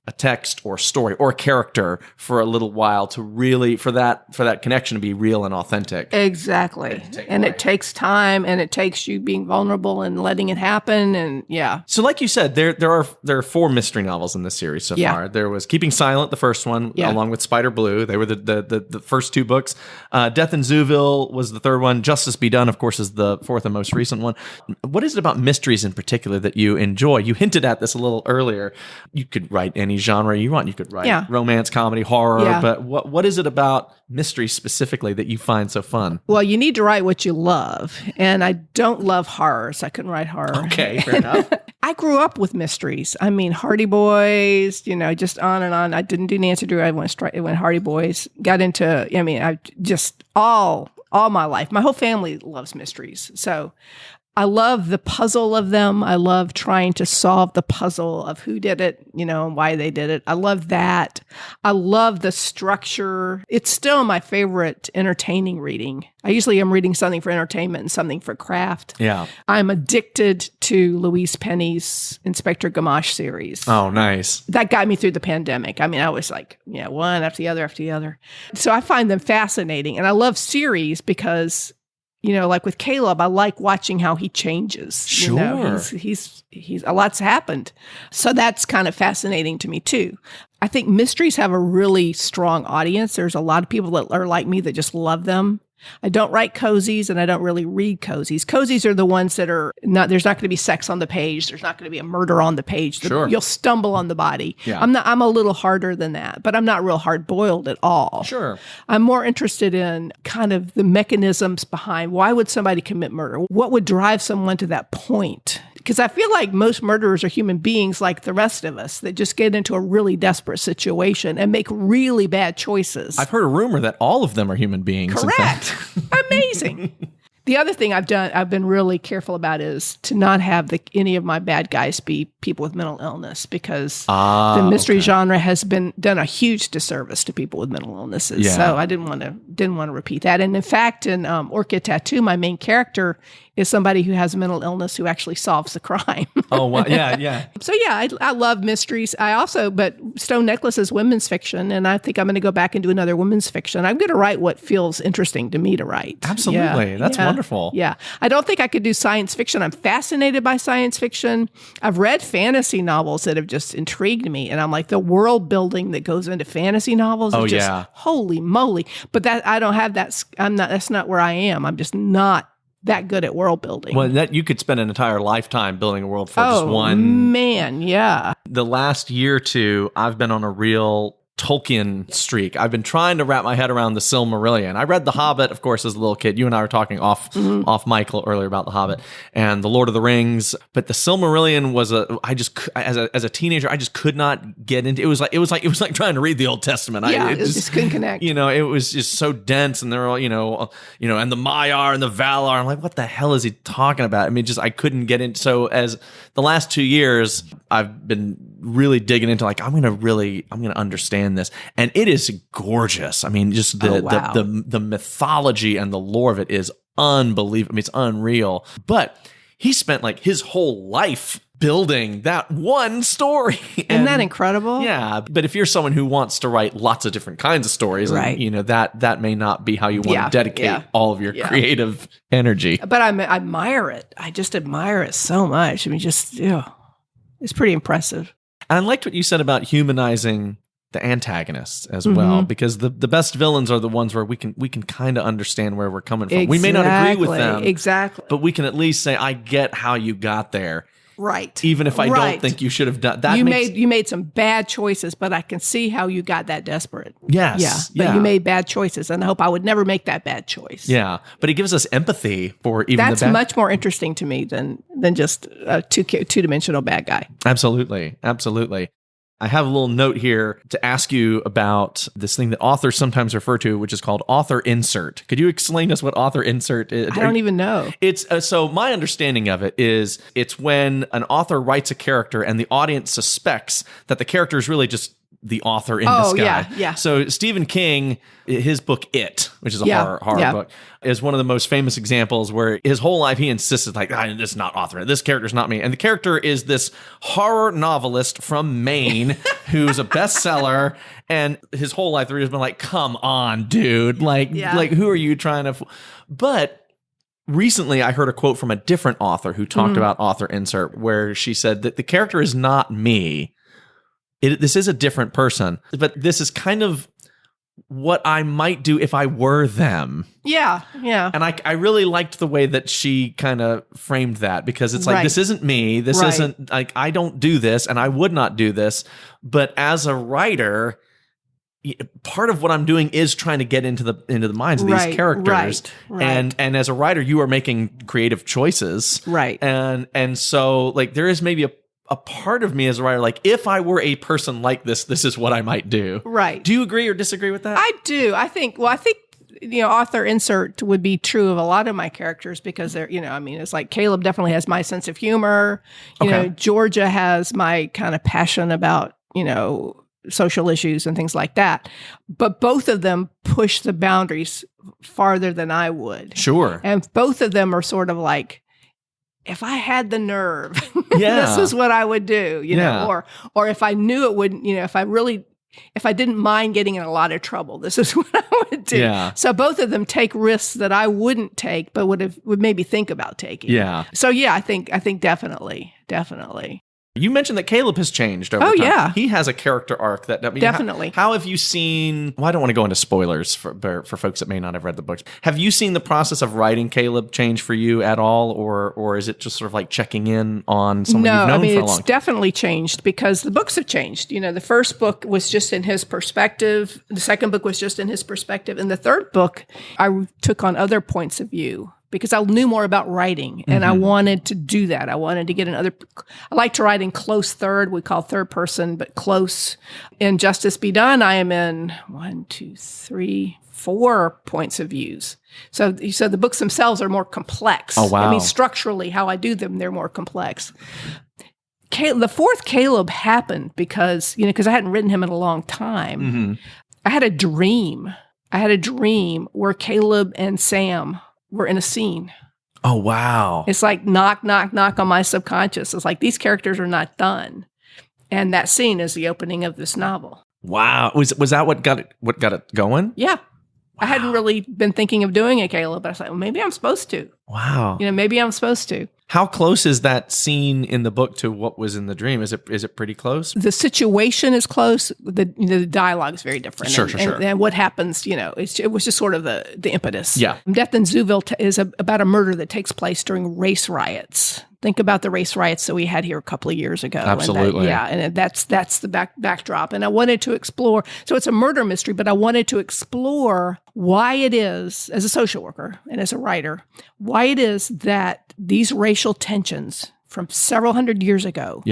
a text or story or character for a little while to really, for that connection to be real and authentic.
Exactly. And it takes time, and it takes you being vulnerable and letting it happen. And
So like you said, there are 4 mystery novels in this series so far. There was Keeping Silent, the first one, along with Spider Blue. They were the first 2 books. Death in Zooville was the third one. Justice Be Done, of course, is the 4th and most recent one. What is it about mysteries in particular that you enjoy? You hinted at this a little earlier. You could write any genre you want. You could write romance, comedy, horror, but what is it about mystery specifically that you find so fun?
Well, you need to write what you love, and I don't love horror, so I couldn't write horror.
Okay, fair enough.
I grew up with mysteries. I mean, Hardy Boys, just on and on. I didn't do Nancy Drew. I went Hardy Boys. Got into, I just all my life. My whole family loves mysteries, so I love the puzzle of them. I love trying to solve the puzzle of who did it, and why they did it. I love that. I love the structure. It's still my favorite entertaining reading. I usually am reading something for entertainment and something for craft.
Yeah.
I'm addicted to Louise Penny's Inspector Gamache series.
Oh, nice.
That got me through the pandemic. I mean, I was like, one after the other. So I find them fascinating. And I love series because like with Caleb, I like watching how he changes.
Sure.
He's a lot's happened. So that's kind of fascinating to me too. I think mysteries have a really strong audience. There's a lot of people that are like me that just love them. I don't write cozies, and I don't really read cozies. Cozies are the ones that are not, there's not going to be sex on the page. There's not going to be a murder on the page.
Sure.
You'll stumble on the body.
Yeah.
I'm a little harder than that, but I'm not real hard boiled at all.
Sure.
I'm more interested in kind of the mechanisms behind why would somebody commit murder? What would drive someone to that point? Because I feel like most murderers are human beings like the rest of us that just get into a really desperate situation and make really bad choices.
I've heard a rumor that all of them are human beings.
Correct. Amazing. The other thing I've been really careful about is to not have any of my bad guys be people with mental illness, because the mystery genre has done a huge disservice to people with mental illnesses.
Yeah.
So I didn't want to repeat that. And in fact, in Orchid Tattoo, my main character is somebody who has mental illness who actually solves the crime.
Oh, wow. Yeah.
So yeah, I love mysteries. But Stone Necklace is women's fiction, and I think I'm going to go back and do another women's fiction. I'm going to write what feels interesting to me to write.
Absolutely. That's wonderful.
Yeah. I don't think I could do science fiction. I'm fascinated by science fiction. I've read fantasy novels that have just intrigued me, and I'm like, the world building that goes into fantasy novels is just holy moly. But that I don't have that. That's not where I am. I'm just not that good at world building.
Well, that you could spend an entire lifetime building a world for just one.
Man, yeah.
The last year or two, I've been on a real Tolkien streak. I've been trying to wrap my head around the Silmarillion. I read The Hobbit, of course, as a little kid. You and I were talking off mic earlier about The Hobbit and The Lord of the Rings, but the Silmarillion was as a teenager, I just could not get into. It was like trying to read the Old Testament.
Yeah, it just couldn't connect.
It was just so dense, and they're all, and the Maiar and the Valar. I'm like, what the hell is he talking about? I mean, I couldn't get into. So as the last 2 years, I've been really digging into I'm going to understand this, and it is gorgeous. I mean, just the mythology and the lore of it is unbelievable. I mean, it's unreal. But he spent his whole life building that one story.
Isn't that incredible?
Yeah, but if you're someone who wants to write lots of different kinds of stories,
right.
And, that may not be how you want to dedicate all of your creative energy.
But I admire it. I just admire it so much. I mean, it's pretty impressive.
And I liked what you said about humanizing the antagonists as well, because the best villains are the ones where we can kind of understand where we're coming from.
Exactly.
We may not agree with them,
exactly,
but we can at least say, I get how you got there.
Right.
Even if I don't think you should have done that.
You made some bad choices, but I can see how you got that desperate.
Yes.
Yeah. But you made bad choices, and I hope I would never make that bad choice.
Yeah. But it gives us empathy for even
That's
the bad.
much more interesting to me than just a two-dimensional bad guy.
Absolutely. I have a little note here to ask you about this thing that authors sometimes refer to, which is called author insert. Could you explain to us what author insert is?
I don't even know.
It's so my understanding of it is it's when an author writes a character and the audience suspects that the character is really just the author in disguise.
Yeah.
So Stephen King, his book It, which is a horror book, is one of the most famous examples where his whole life he insisted this is not author. This character's not me. And the character is this horror novelist from Maine who's a bestseller, and his whole life the reader's been like, come on, dude. Who are you trying to But recently, I heard a quote from a different author who talked about author insert, where she said that the character is not me. This is a different person, but this is kind of what I might do if I were them.
Yeah.
And I really liked the way that she kind of framed that, because it's like, this isn't me. This isn't I don't do this, and I would not do this. But as a writer, part of what I'm doing is trying to get into the minds of these characters. Right. And as a writer, you are making creative choices.
Right.
And so there is maybe a part of me as a writer, if I were a person like this is what I might do.
Right.
Do you agree or disagree with that?
I do. I think author insert would be true of a lot of my characters, because they're, it's like Caleb definitely has my sense of humor. You know, Georgia has my kind of passion about, social issues and things like that. But both of them push the boundaries farther than I would.
Sure.
And both of them are sort of like, if I had the nerve, this is what I would do, or if I knew it wouldn't, if I didn't mind getting in a lot of trouble, this is what I would do.
Yeah.
So both of them take risks that I wouldn't take, but would maybe think about taking.
Yeah.
So I think definitely.
You mentioned that Caleb has changed over time.
Yeah.
He has a character arc that, I mean,
Definitely.
How have you seen, well, I don't want to go into spoilers for folks that may not have read the books. Have you seen the process of writing Caleb change for you at all? Or is it just sort of like checking in on someone you've known for a long time?
No, it's definitely changed because the books have changed. The first book was just in his perspective. The second book was just in his perspective. And the third book, I took on other points of view, because I knew more about writing and I wanted to do that. I wanted to get I like to write in close third. We call third person, but close. In Justice Be Done, I am in 4 points of views. So the books themselves are more complex.
Oh, wow.
I mean, structurally, how I do them, they're more complex. The fourth Caleb happened because I hadn't written him in a long time.
Mm-hmm.
I had a dream. Where Caleb and Sam were in a scene.
Oh, wow.
It's like knock, knock, knock on my subconscious. It's like these characters are not done. And that scene is the opening of this novel.
Wow. Was that what got it going?
Yeah.
Wow.
I hadn't really been thinking of doing it, Caleb, but I was like, well, maybe I'm supposed to.
Wow.
Maybe I'm supposed to.
How close is that scene in the book to what was in the dream? Is it pretty close?
The situation is close. The dialogue is very different.
Sure.
And what happens, it was just sort of the impetus.
Yeah.
Death in Zooville is about a murder that takes place during race riots. Think about the race riots that we had here a couple of years ago.
Absolutely.
And that's the backdrop. And I wanted to explore. So it's a murder mystery, but I wanted to explore why it is, as a social worker and as a writer, why it is that these racial tensions from several hundred years ago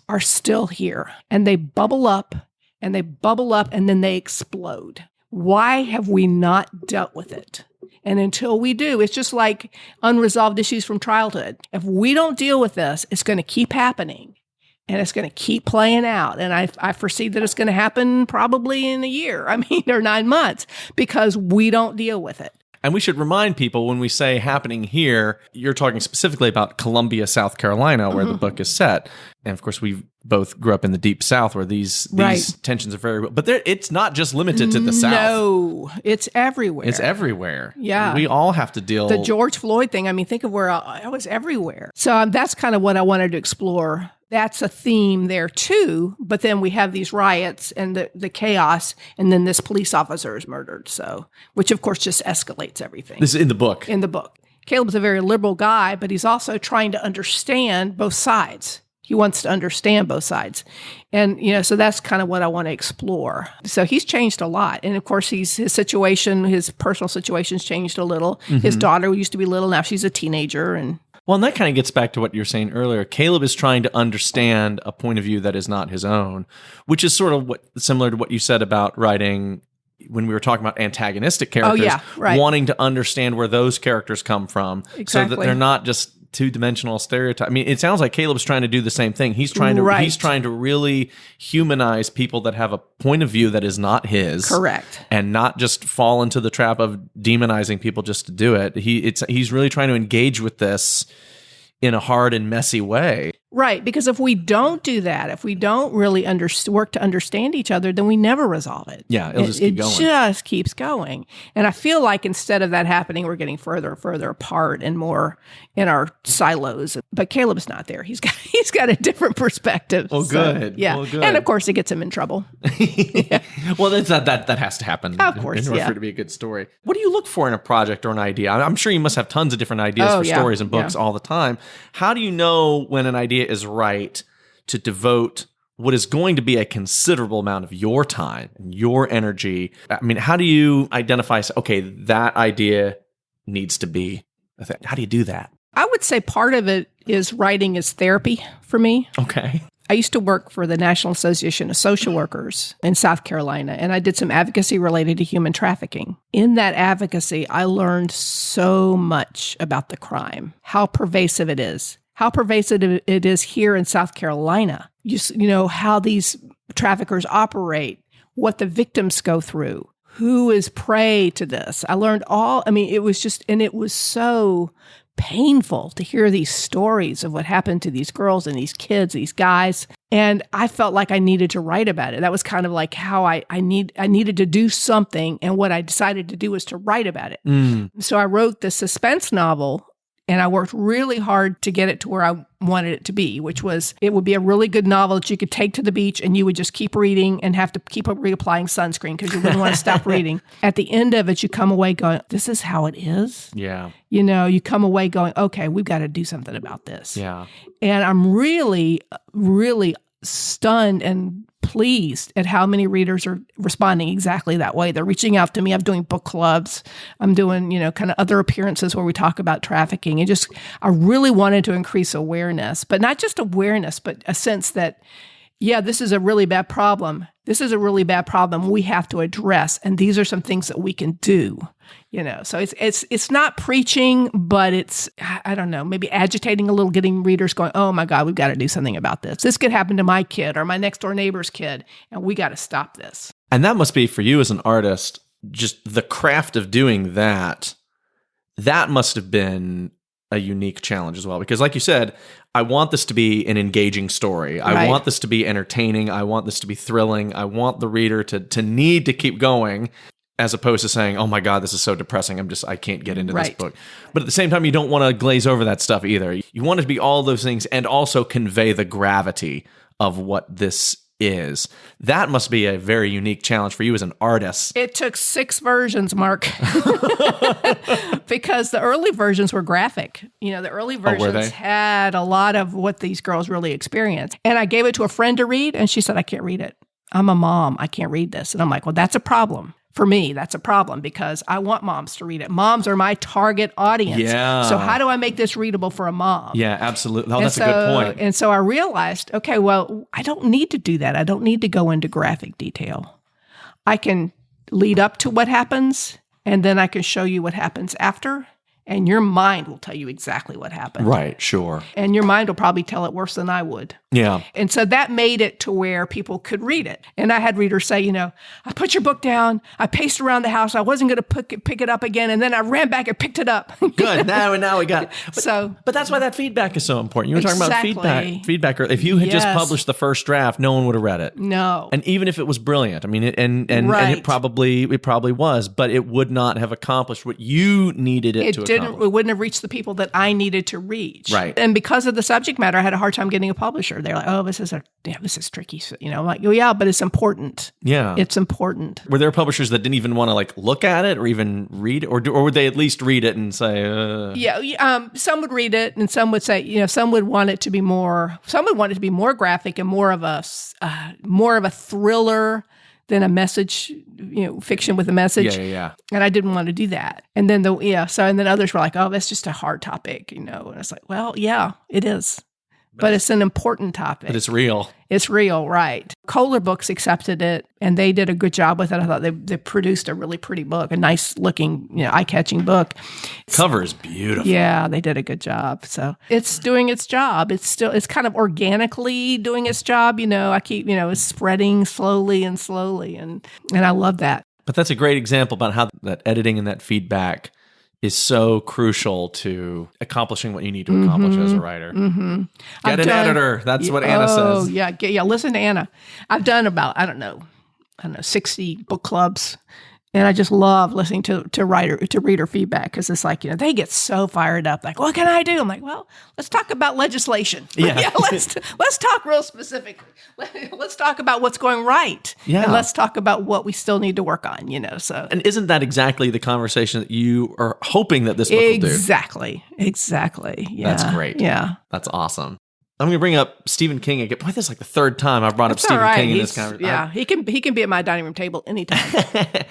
are still here. And they bubble up and then they explode. Why have we not dealt with it? And until we do, it's just like unresolved issues from childhood. If we don't deal with this, it's going to keep happening and it's going to keep playing out. And I foresee that it's going to happen probably in a year, or 9 months, because we don't deal with it.
And we should remind people when we say happening here, you're talking specifically about Columbia, South Carolina, where the book is set. And of course, we both grew up in the Deep South where these tensions are very real. But it's not just limited to the South.
No, it's everywhere.
It's everywhere.
Yeah.
We all have to deal.
The George Floyd thing, think of where I was everywhere. So that's kind of what I wanted to explore. That's a theme there too, but then we have these riots and the chaos, and then this police officer is murdered. So, which of course just escalates everything.
This is in the book.
In the book. Caleb's a very liberal guy, but he's also trying to understand both sides. He wants to understand both sides. And, so that's kind of what I want to explore. So he's changed a lot. And of course, his personal situation's changed a little. Mm-hmm. His daughter used to be little, now she's a teenager. And
that kind of gets back to what you were saying earlier. Caleb is trying to understand a point of view that is not his own, which is sort of similar to what you said about writing when we were talking about antagonistic characters, wanting to understand where those characters come from, so that they're not just two-dimensional stereotype. It sounds like Caleb's trying to do the same thing. He's trying to really humanize people that have a point of view that is not his.
Correct.
And not just fall into the trap of demonizing people just to do it. He's really trying to engage with this in a hard and messy way.
Right, because if we don't do that, if we don't really work to understand each other, then we never resolve it.
Yeah, it'll just keep going.
It just keeps going. And I feel like instead of that happening, we're getting further and further apart and more in our silos. But Caleb's not there. He's got a different perspective.
Well, good.
Yeah.
Well, good.
And of course, it gets him in trouble.
Yeah. Well, that has to happen.
Of course,
in order for it to be a good story. What do you look for in a project or an idea? I'm sure you must have tons of different ideas for stories and books all the time. How do you know when an idea is right to devote what is going to be a considerable amount of your time and your energy? How do you identify, okay, that idea needs to be a thing? How do you do that?
I would say part of it is writing is therapy for me.
Okay.
I used to work for the National Association of Social Workers in South Carolina, and I did some advocacy related to human trafficking. In that advocacy, I learned so much about the crime, how pervasive it is. How pervasive it is here in South Carolina. How these traffickers operate, what the victims go through, who is prey to this. I learned it was so painful to hear these stories of what happened to these girls and these kids, these guys. And I felt like I needed to write about it. That was kind of like how I needed to do something. And what I decided to do was to write about it. So I wrote the suspense novel And I worked really hard to get it to where I wanted it to be, which was it would be a really good novel that you could take to the beach and you would just keep reading and have to keep reapplying sunscreen because you wouldn't want to stop reading. At the end of it, you come away going, this is how it is.
Yeah.
You come away going, okay, we've got to do something about this.
Yeah.
And I'm really, really stunned and pleased at how many readers are responding exactly that way. They're reaching out to me. I'm doing book clubs. I'm doing, kind of other appearances where we talk about trafficking. And I really wanted to increase awareness, but not just awareness, but a sense that, yeah, this is a really bad problem. This is a really bad problem we have to address. And these are some things that we can do, So it's not preaching, but it's, I don't know, maybe agitating a little, getting readers going, oh my God, we've got to do something about this. This could happen to my kid or my next door neighbor's kid, and we got to stop this.
And that must be for you as an artist, just the craft of doing that. That must have been a unique challenge as well. Because like you said, I want this to be an engaging story. I want this to be entertaining. I want this to be thrilling. I want the reader to need to keep going, as opposed to saying, oh my God, this is so depressing. I can't get into this book. But at the same time, you don't want to glaze over that stuff either. You want it to be all those things and also convey the gravity of what this is. That must be a very unique challenge for you as an artist.
It took 6 versions, Mark, because the early versions were graphic. The early versions had a lot of what these girls really experienced. And I gave it to a friend to read, and she said, I can't read it. I'm a mom. I can't read this. And I'm like, well, that's a problem. For me, that's a problem because I want moms to read it. Moms are my target audience.
Yeah.
So how do I make this readable for a mom?
Yeah, absolutely. Oh, that's a good point.
And so I realized, okay, well, I don't need to do that. I don't need to go into graphic detail. I can lead up to what happens, and then I can show you what happens after. And your mind will tell you exactly what happened.
Right, sure.
And your mind will probably tell it worse than I would.
Yeah.
And so that made it to where people could read it. And I had readers say, I put your book down, I paced around the house, I wasn't going to pick it up again, and then I ran back and picked it up.
Good. Now we got it. But that's why that feedback is so important. You were talking about feedback. If you had just published the first draft, no one would have read it.
No.
And even if it was brilliant, I mean, and it probably was, but it would not have accomplished what you needed it to accomplish.
It wouldn't have reached the people that I needed to reach.
Right.
And because of the subject matter, I had a hard time getting a publisher. They're like, oh, this is tricky. I'm like, oh, yeah, but it's important.
Yeah.
It's important.
Were there publishers that didn't even want to look at it or even read it? Or would they at least read it and say,
Yeah. Some would read it and some would say, some would want it to be more graphic and more of a thriller than a message, fiction with a message.
Yeah.
And I didn't want to do that. And then and then others were like, oh, that's just a hard topic, And it's like, well, yeah, it is. But it's an important topic.
But it's real.
It's real, right. Kohler Books accepted it, and they did a good job with it. I thought they produced a really pretty book, a nice-looking, eye-catching book.
Cover is beautiful.
Yeah, they did a good job. So it's doing its job. It's kind of organically doing its job. I keep, it's spreading slowly, and I love that.
But that's a great example about how that editing and that feedback is so crucial to accomplishing what you need to accomplish as a writer.
Mm-hmm.
Get an editor. That's what Anna says.
Oh, yeah. Listen to Anna. I've done about, I don't know, 60 book clubs. And I just love listening to reader feedback because it's like, they get so fired up. Like, what can I do? I'm like, well, let's talk about legislation.
Yeah.
Let's talk real specifically. Let's talk about what's going right.
Yeah.
And let's talk about what we still need to work on, so.
And isn't that exactly the conversation that you are hoping that this book will do?
Exactly. Yeah.
That's great.
Yeah.
That's awesome. I'm going to bring up Stephen King again. Boy, this is like the third time I've brought up Stephen King in this conversation.
Yeah, he can be at my dining room table anytime.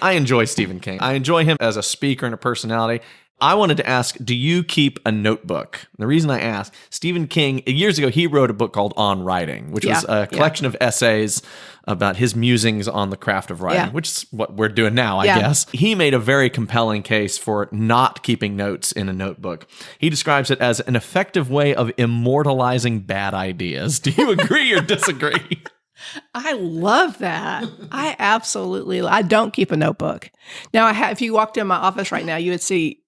I enjoy Stephen King. I enjoy him as a speaker and a personality. I wanted to ask, do you keep a notebook? The reason I ask, Stephen King, years ago, he wrote a book called On Writing, which was a collection of essays about his musings on the craft of writing, which is what we're doing now, I guess. He made a very compelling case for not keeping notes in a notebook. He describes it as an effective way of immortalizing bad ideas. Do you agree or disagree?
I love that. I don't keep a notebook. Now, if you walked in my office right now, you would see,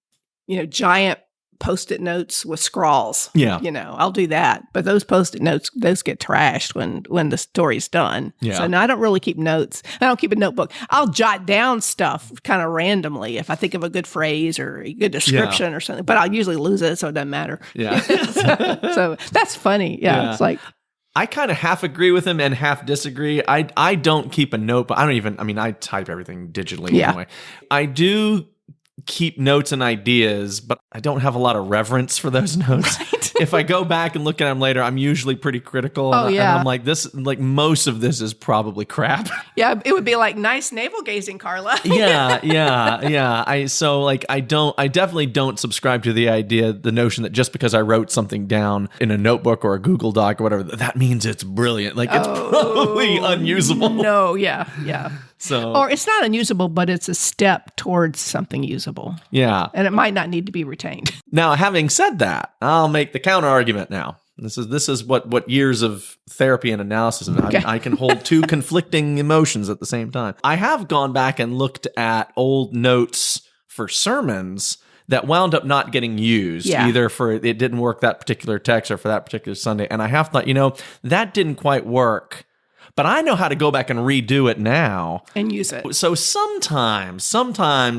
giant Post-it notes with scrawls.
Yeah.
I'll do that. But those Post-it notes, those get trashed when the story's done.
Yeah.
So no, I don't really keep notes. I don't keep a notebook. I'll jot down stuff kind of randomly if I think of a good phrase or a good description or something. But I'll usually lose it, so it doesn't matter.
Yeah.
so that's funny. Yeah. It's like,
I kind of half agree with him and half disagree. I don't keep a notebook. I type everything digitally anyway. I do keep notes and ideas, but I don't have a lot of reverence for those notes. Right. If I go back and look at them later, I'm usually pretty critical. And I'm like, most of this is probably crap.
Yeah, it would be like, nice navel gazing, Carla.
Yeah. I definitely don't subscribe to the notion that just because I wrote something down in a notebook or a Google Doc or whatever, that means it's brilliant. Like, it's probably unusable.
No, yeah.
So,
or it's not unusable, but it's a step towards something usable.
Yeah.
And it might not need to be retained.
Now, having said that, I'll make the counter argument now. This is what years of therapy and analysis, and I can hold two conflicting emotions at the same time. I have gone back and looked at old notes for sermons that wound up not getting used, either for it didn't work that particular text or for that particular Sunday. And I have thought, that didn't quite work. But I know how to go back and redo it now.
And use it.
So sometimes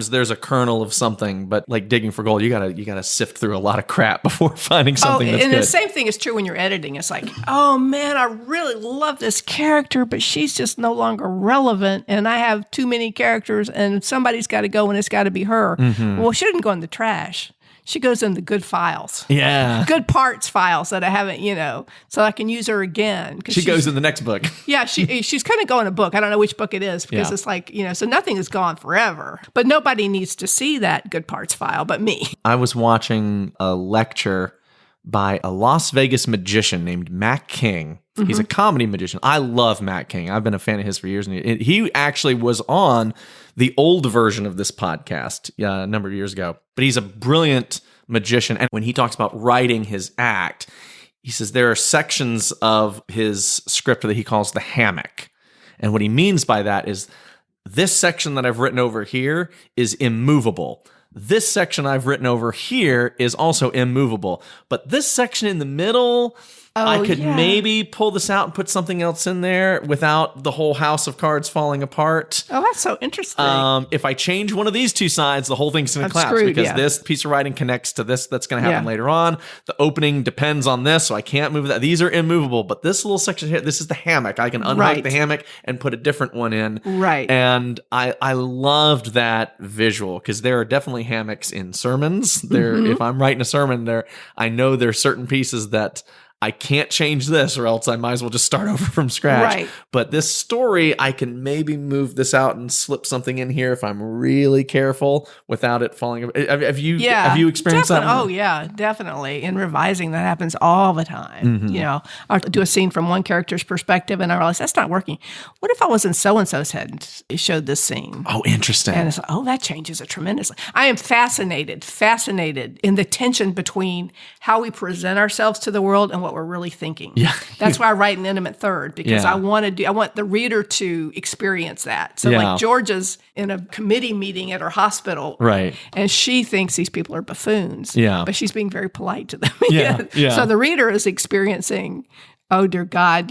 there's a kernel of something, but like digging for gold, you gotta sift through a lot of crap before finding something that's good.
And the same thing is true when you're editing. It's like, oh man, I really love this character, but she's just no longer relevant, and I have too many characters, and somebody's got to go, and it's got to be her. Mm-hmm. Well, she didn't go in the trash. She goes in the good files.
Yeah.
Good parts files that I haven't, so I can use her again.
She goes in the next book.
Yeah, she's going to go in a book. I don't know which book it is because it's like, so nothing is gone forever. But nobody needs to see that good parts file but me. I
was watching a lecture by a Las Vegas magician named Mac King. Mm-hmm. He's a comedy magician. I love Mac King. I've been a fan of his for years. And he actually was on the old version of this podcast a number of years ago. But he's a brilliant magician. And when he talks about writing his act, he says there are sections of his script that he calls the hammock. And what he means by that is this section that I've written over here is immovable. This section I've written over here is also immovable. But this section in the middle, I could maybe pull this out and put something else in there without the whole house of cards falling apart.
Oh, that's so interesting.
If I change one of these two sides, the whole thing's going to collapse because this piece of writing connects to this that's going to happen later on. The opening depends on this, so I can't move that. These are immovable, but this little section here, this is the hammock. I can unhook the hammock and put a different one in.
Right.
And I loved that visual because there are definitely hammocks in sermons. If I'm writing a sermon, I know there are certain pieces that I can't change this or else I might as well just start over from scratch.
Right.
But this story, I can maybe move this out and slip something in here if I'm really careful without it falling apart. Have you experienced that?
Oh, yeah, definitely. In revising, that happens all the time. Mm-hmm. I'll do a scene from one character's perspective and I realize that's not working. What if I was in so-and-so's head and it showed this scene?
Oh, interesting.
And it's like, that changes it tremendously. I am fascinated in the tension between how we present ourselves to the world and what we're really thinking.
Yeah.
That's why I write an intimate third, because I want the reader to experience that. So like Georgia's in a committee meeting at her hospital.
Right.
And she thinks these people are buffoons.
Yeah.
But she's being very polite to them.
Yeah.
So the reader is experiencing, oh, dear God,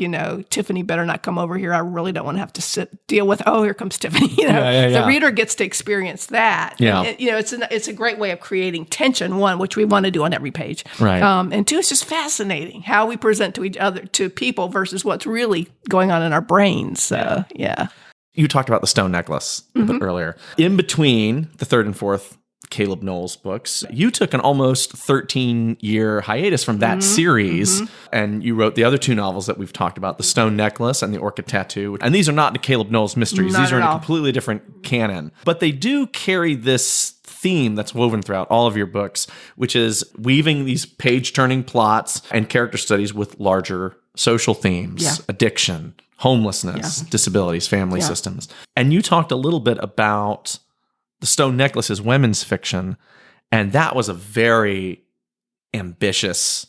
Tiffany better not come over here. I really don't want to have to deal with, here comes Tiffany. The reader gets to experience that.
Yeah.
And, it's a great way of creating tension, one, which we want to do on every page.
Right.
And two, it's just fascinating how we present to each other, to people versus what's really going on in our brains. So, yeah.
You talked about the stone necklace a bit earlier. In between the third and fourth Caleb Knowles books, you took an almost 13-year hiatus from that series, and you wrote the other two novels that we've talked about, The Stone Necklace and The Orchid Tattoo. And these are not the Caleb Knowles mysteries. These are in a completely different canon. But they do carry this theme that's woven throughout all of your books, which is weaving these page-turning plots and character studies with larger social themes, addiction, homelessness, disabilities, family systems. And you talked a little bit about The Stone Necklace is women's fiction, and that was a very ambitious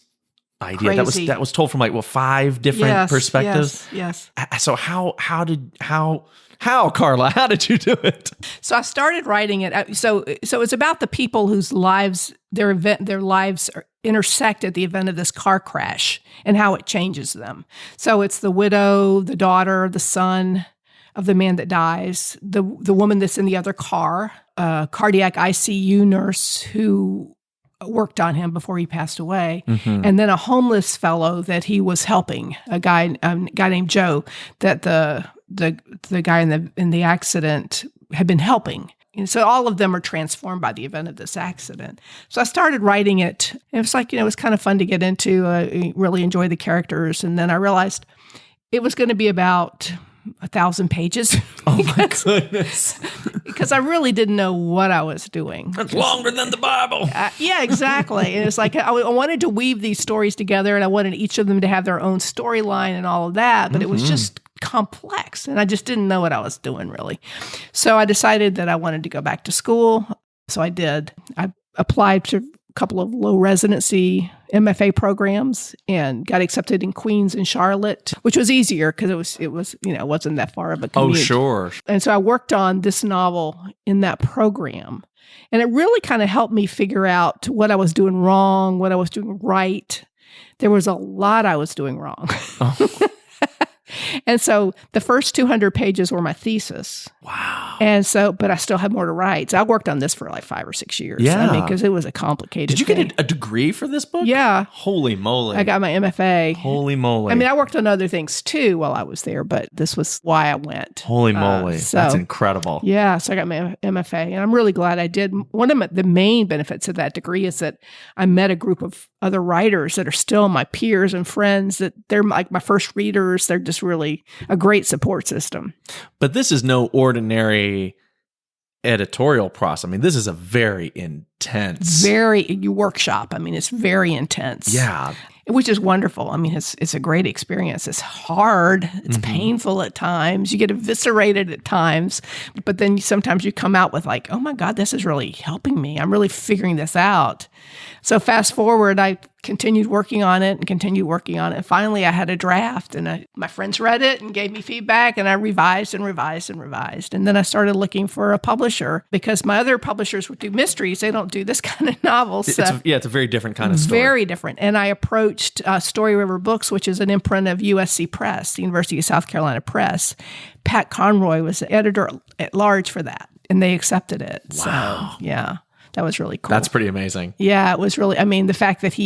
idea.
Crazy.
That was told from like 5 different perspectives.
Yes.
So how Carla, how did you do it?
So I started writing it. So it's about the people whose lives, their lives intersect at the event of this car crash and how it changes them. So it's the widow, the daughter, the son of the man that dies, the woman that's in the other car, a cardiac ICU nurse who worked on him before he passed away, and then a homeless fellow that he was helping, a guy named Joe that the guy in the accident had been helping. And so all of them are transformed by the event of this accident. So I started writing it. And it was like, it was kind of fun to get into. I really enjoyed the characters. And then I realized it was going to be about 1,000 pages.
Oh my goodness.
Because I really didn't know what I was doing.
That's longer than the Bible.
Yeah, exactly. And it's like I wanted to weave these stories together, and I wanted each of them to have their own storyline and all of that, but it was just complex, and I just didn't know what I was doing, really. So I decided that I wanted to go back to school. So I did. I applied to a couple of low residency MFA programs and got accepted in Queens and Charlotte, which was easier because it was it wasn't that far of a commute.
Oh, sure.
And so I worked on this novel in that program. And it really kind of helped me figure out what I was doing wrong, what I was doing right. There was a lot I was doing wrong. Oh. And so the first 200 pages were my thesis.
Wow.
And so, but I still had more to write. So I worked on this for like 5 or 6 years.
Yeah.
I mean, because it was a complicated
Did you
thing.
get a degree for this book?
Yeah.
Holy moly.
I got my MFA.
Holy moly.
I mean, I worked on other things too while I was there, but this was why I went.
Holy moly. That's incredible.
Yeah. So I got my MFA, and I'm really glad I did. One of the main benefits of that degree is that I met a group of other writers that are still my peers and friends, that they're like my first readers. They're just really a great support system.
But this is no ordinary editorial process. I mean, this is a very intense.
You workshop. I mean, it's very intense.
Yeah.
Which is wonderful. I mean, it's a great experience. It's hard. It's painful at times. You get eviscerated at times. But then sometimes you come out with like, oh my God, this is really helping me. I'm really figuring this out. So fast forward, I continued working on it. And finally, I had a draft, and my friends read it and gave me feedback, and I revised. And then I started looking for a publisher, because my other publishers would do mysteries. They don't do this kind of novels.
It's a very different kind of story.
Very different. And I approached Story River Books, which is an imprint of USC Press, the University of South Carolina Press. Pat Conroy was the editor at large for that, and they accepted it.
Wow.
So, yeah. That was really cool.
That's pretty amazing.
Yeah, it was really, I mean, the fact that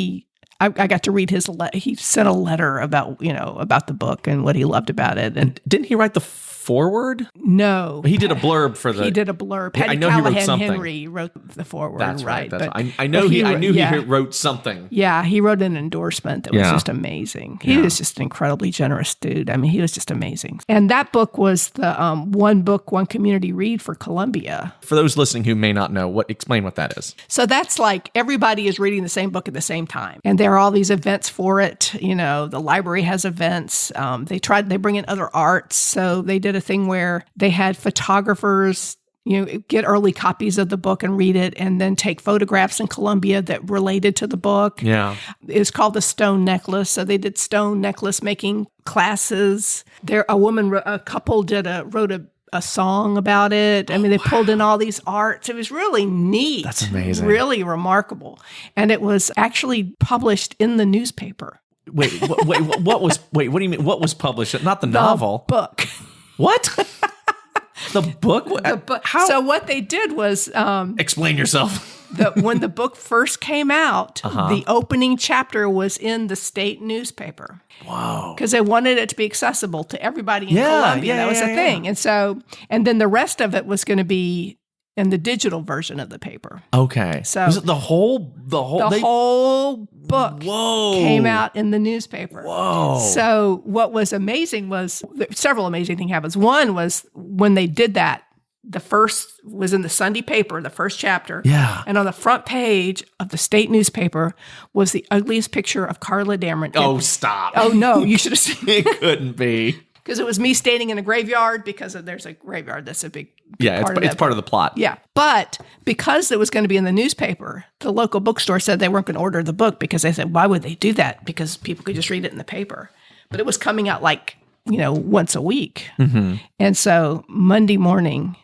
I got to read he sent a letter about the book and what he loved about it. And
didn't he write the foreword?
No.
He did a blurb for the...
He did a blurb.
I know he wrote something.
Henry wrote the foreword.
That's right. I
knew
he wrote something.
Yeah, he wrote an endorsement that was just amazing. He was just an incredibly generous dude. I mean, he was just amazing. And that book was the one book, one community read for Columbia.
For those listening who may not know, explain what that is.
So that's like everybody is reading the same book at the same time. And there are all these events for it. The library has events. They bring in other arts. So they did a thing where they had photographers, get early copies of the book and read it, and then take photographs in Columbia that related to the book.
Yeah.
It's called the Stone Necklace. So they did stone necklace making classes. A couple wrote a song about it. I mean, they pulled in all these arts. It was really neat.
That's amazing.
Really remarkable. And it was actually published in the newspaper.
What do you mean? What was published? Not the novel.
Book.
What? The book? How?
So what they did was...
explain yourself.
When the book first came out, the opening chapter was in the state newspaper.
Wow.
Because they wanted it to be accessible to everybody in Columbia. That was the thing. And then the rest of it was going to be in the digital version of the paper.
Okay.
So
was it the whole
book came out in the newspaper.
Whoa.
So what was amazing was several amazing things happened. One was when they did that, the first was in the Sunday paper, the first chapter.
Yeah.
And on the front page of the state newspaper was the ugliest picture of Carla Damron.
Oh, stop.
Oh, no, you should have seen
it. Couldn't be.
because it was me standing in a graveyard because there's a graveyard that's a big part
it's part of the plot.
Yeah. But because it was going to be in the newspaper, the local bookstore said they weren't going to order the book because they said, why would they do that? Because people could just read it in the paper. But it was coming out once a week.
Mm-hmm.
And so Monday morning,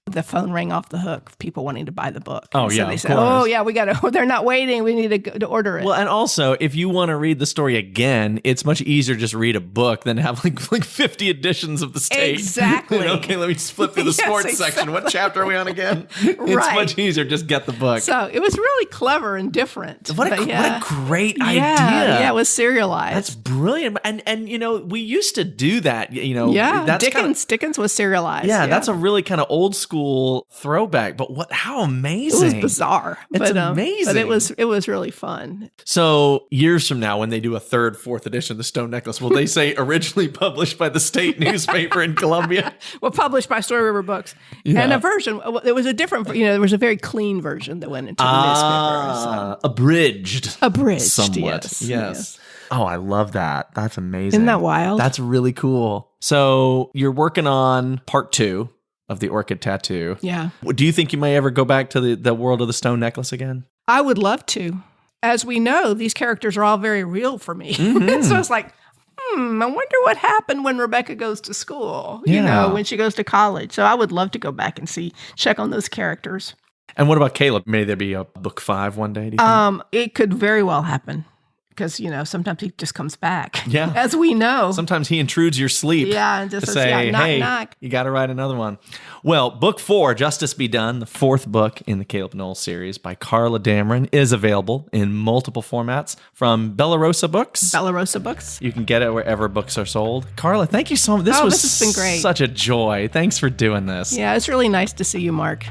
the phone rang off the hook, people wanting to buy the book.
Oh,
so
yeah,
they
of
said,
course.
we got to, they're not waiting. We need to go to order it.
Well, and also, if you want to read the story again, it's much easier to just read a book than have like 50 editions of the state.
Exactly.
Okay, let me just flip through the sports section. What chapter are we on again? It's much easier. Just get the book.
So it was really clever and different.
What a great idea.
Yeah, it was serialized.
That's brilliant. And we used to do that.
That's Dickens was serialized.
Yeah, that's a really kind of old school throwback. But how amazing.
It was bizarre.
It's amazing.
But it was really fun.
So years from now, when they do a third, fourth edition of the Stone Necklace, will they say originally published by the state newspaper in Columbia?
Well, published by Story River Books. Yeah. And a version, it was a different, there was a very clean version that went into the newspaper. So.
Abridged.
Somewhat.
Yes. Oh, I love that. That's amazing.
Isn't that wild?
That's really cool. So you're working on part 2 of the Orchid Tattoo.
Yeah.
Do you think you may ever go back to the world of the Stone Necklace again?
I would love to. As we know, these characters are all very real for me. Mm-hmm. So it's like, I wonder what happened when Rebecca goes to school, when she goes to college. So I would love to go back and check on those characters.
And what about Caleb? May there be a book 5 one day, do you think?
It could very well happen. Because, sometimes he just comes back.
Yeah.
As we know.
Sometimes he intrudes your sleep.
Yeah. And just
to
says,
say,
knock,
hey,
knock.
You got to write another one. Well, book 4, Justice Be Done, the 4th book in the Caleb Knowles series by Carla Damron, is available in multiple formats from Bella Rosa Books. You can get it wherever books are sold. Carla, thank you so much. This has been great. Such a joy. Thanks for doing this.
Yeah, it's really nice to see you, Mark.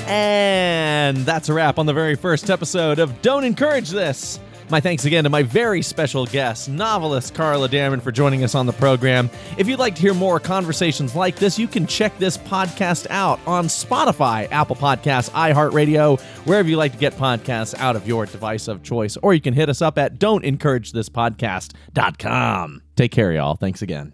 And that's a wrap on the very first episode of Don't Encourage This. My thanks again to my very special guest, novelist Carla Damron, for joining us on the program. If you'd like to hear more conversations like this, you can check this podcast out on Spotify, Apple Podcasts, iHeartRadio, wherever you like to get podcasts out of your device of choice. Or you can hit us up at don'tencouragethispodcast.com. Take care, y'all. Thanks again.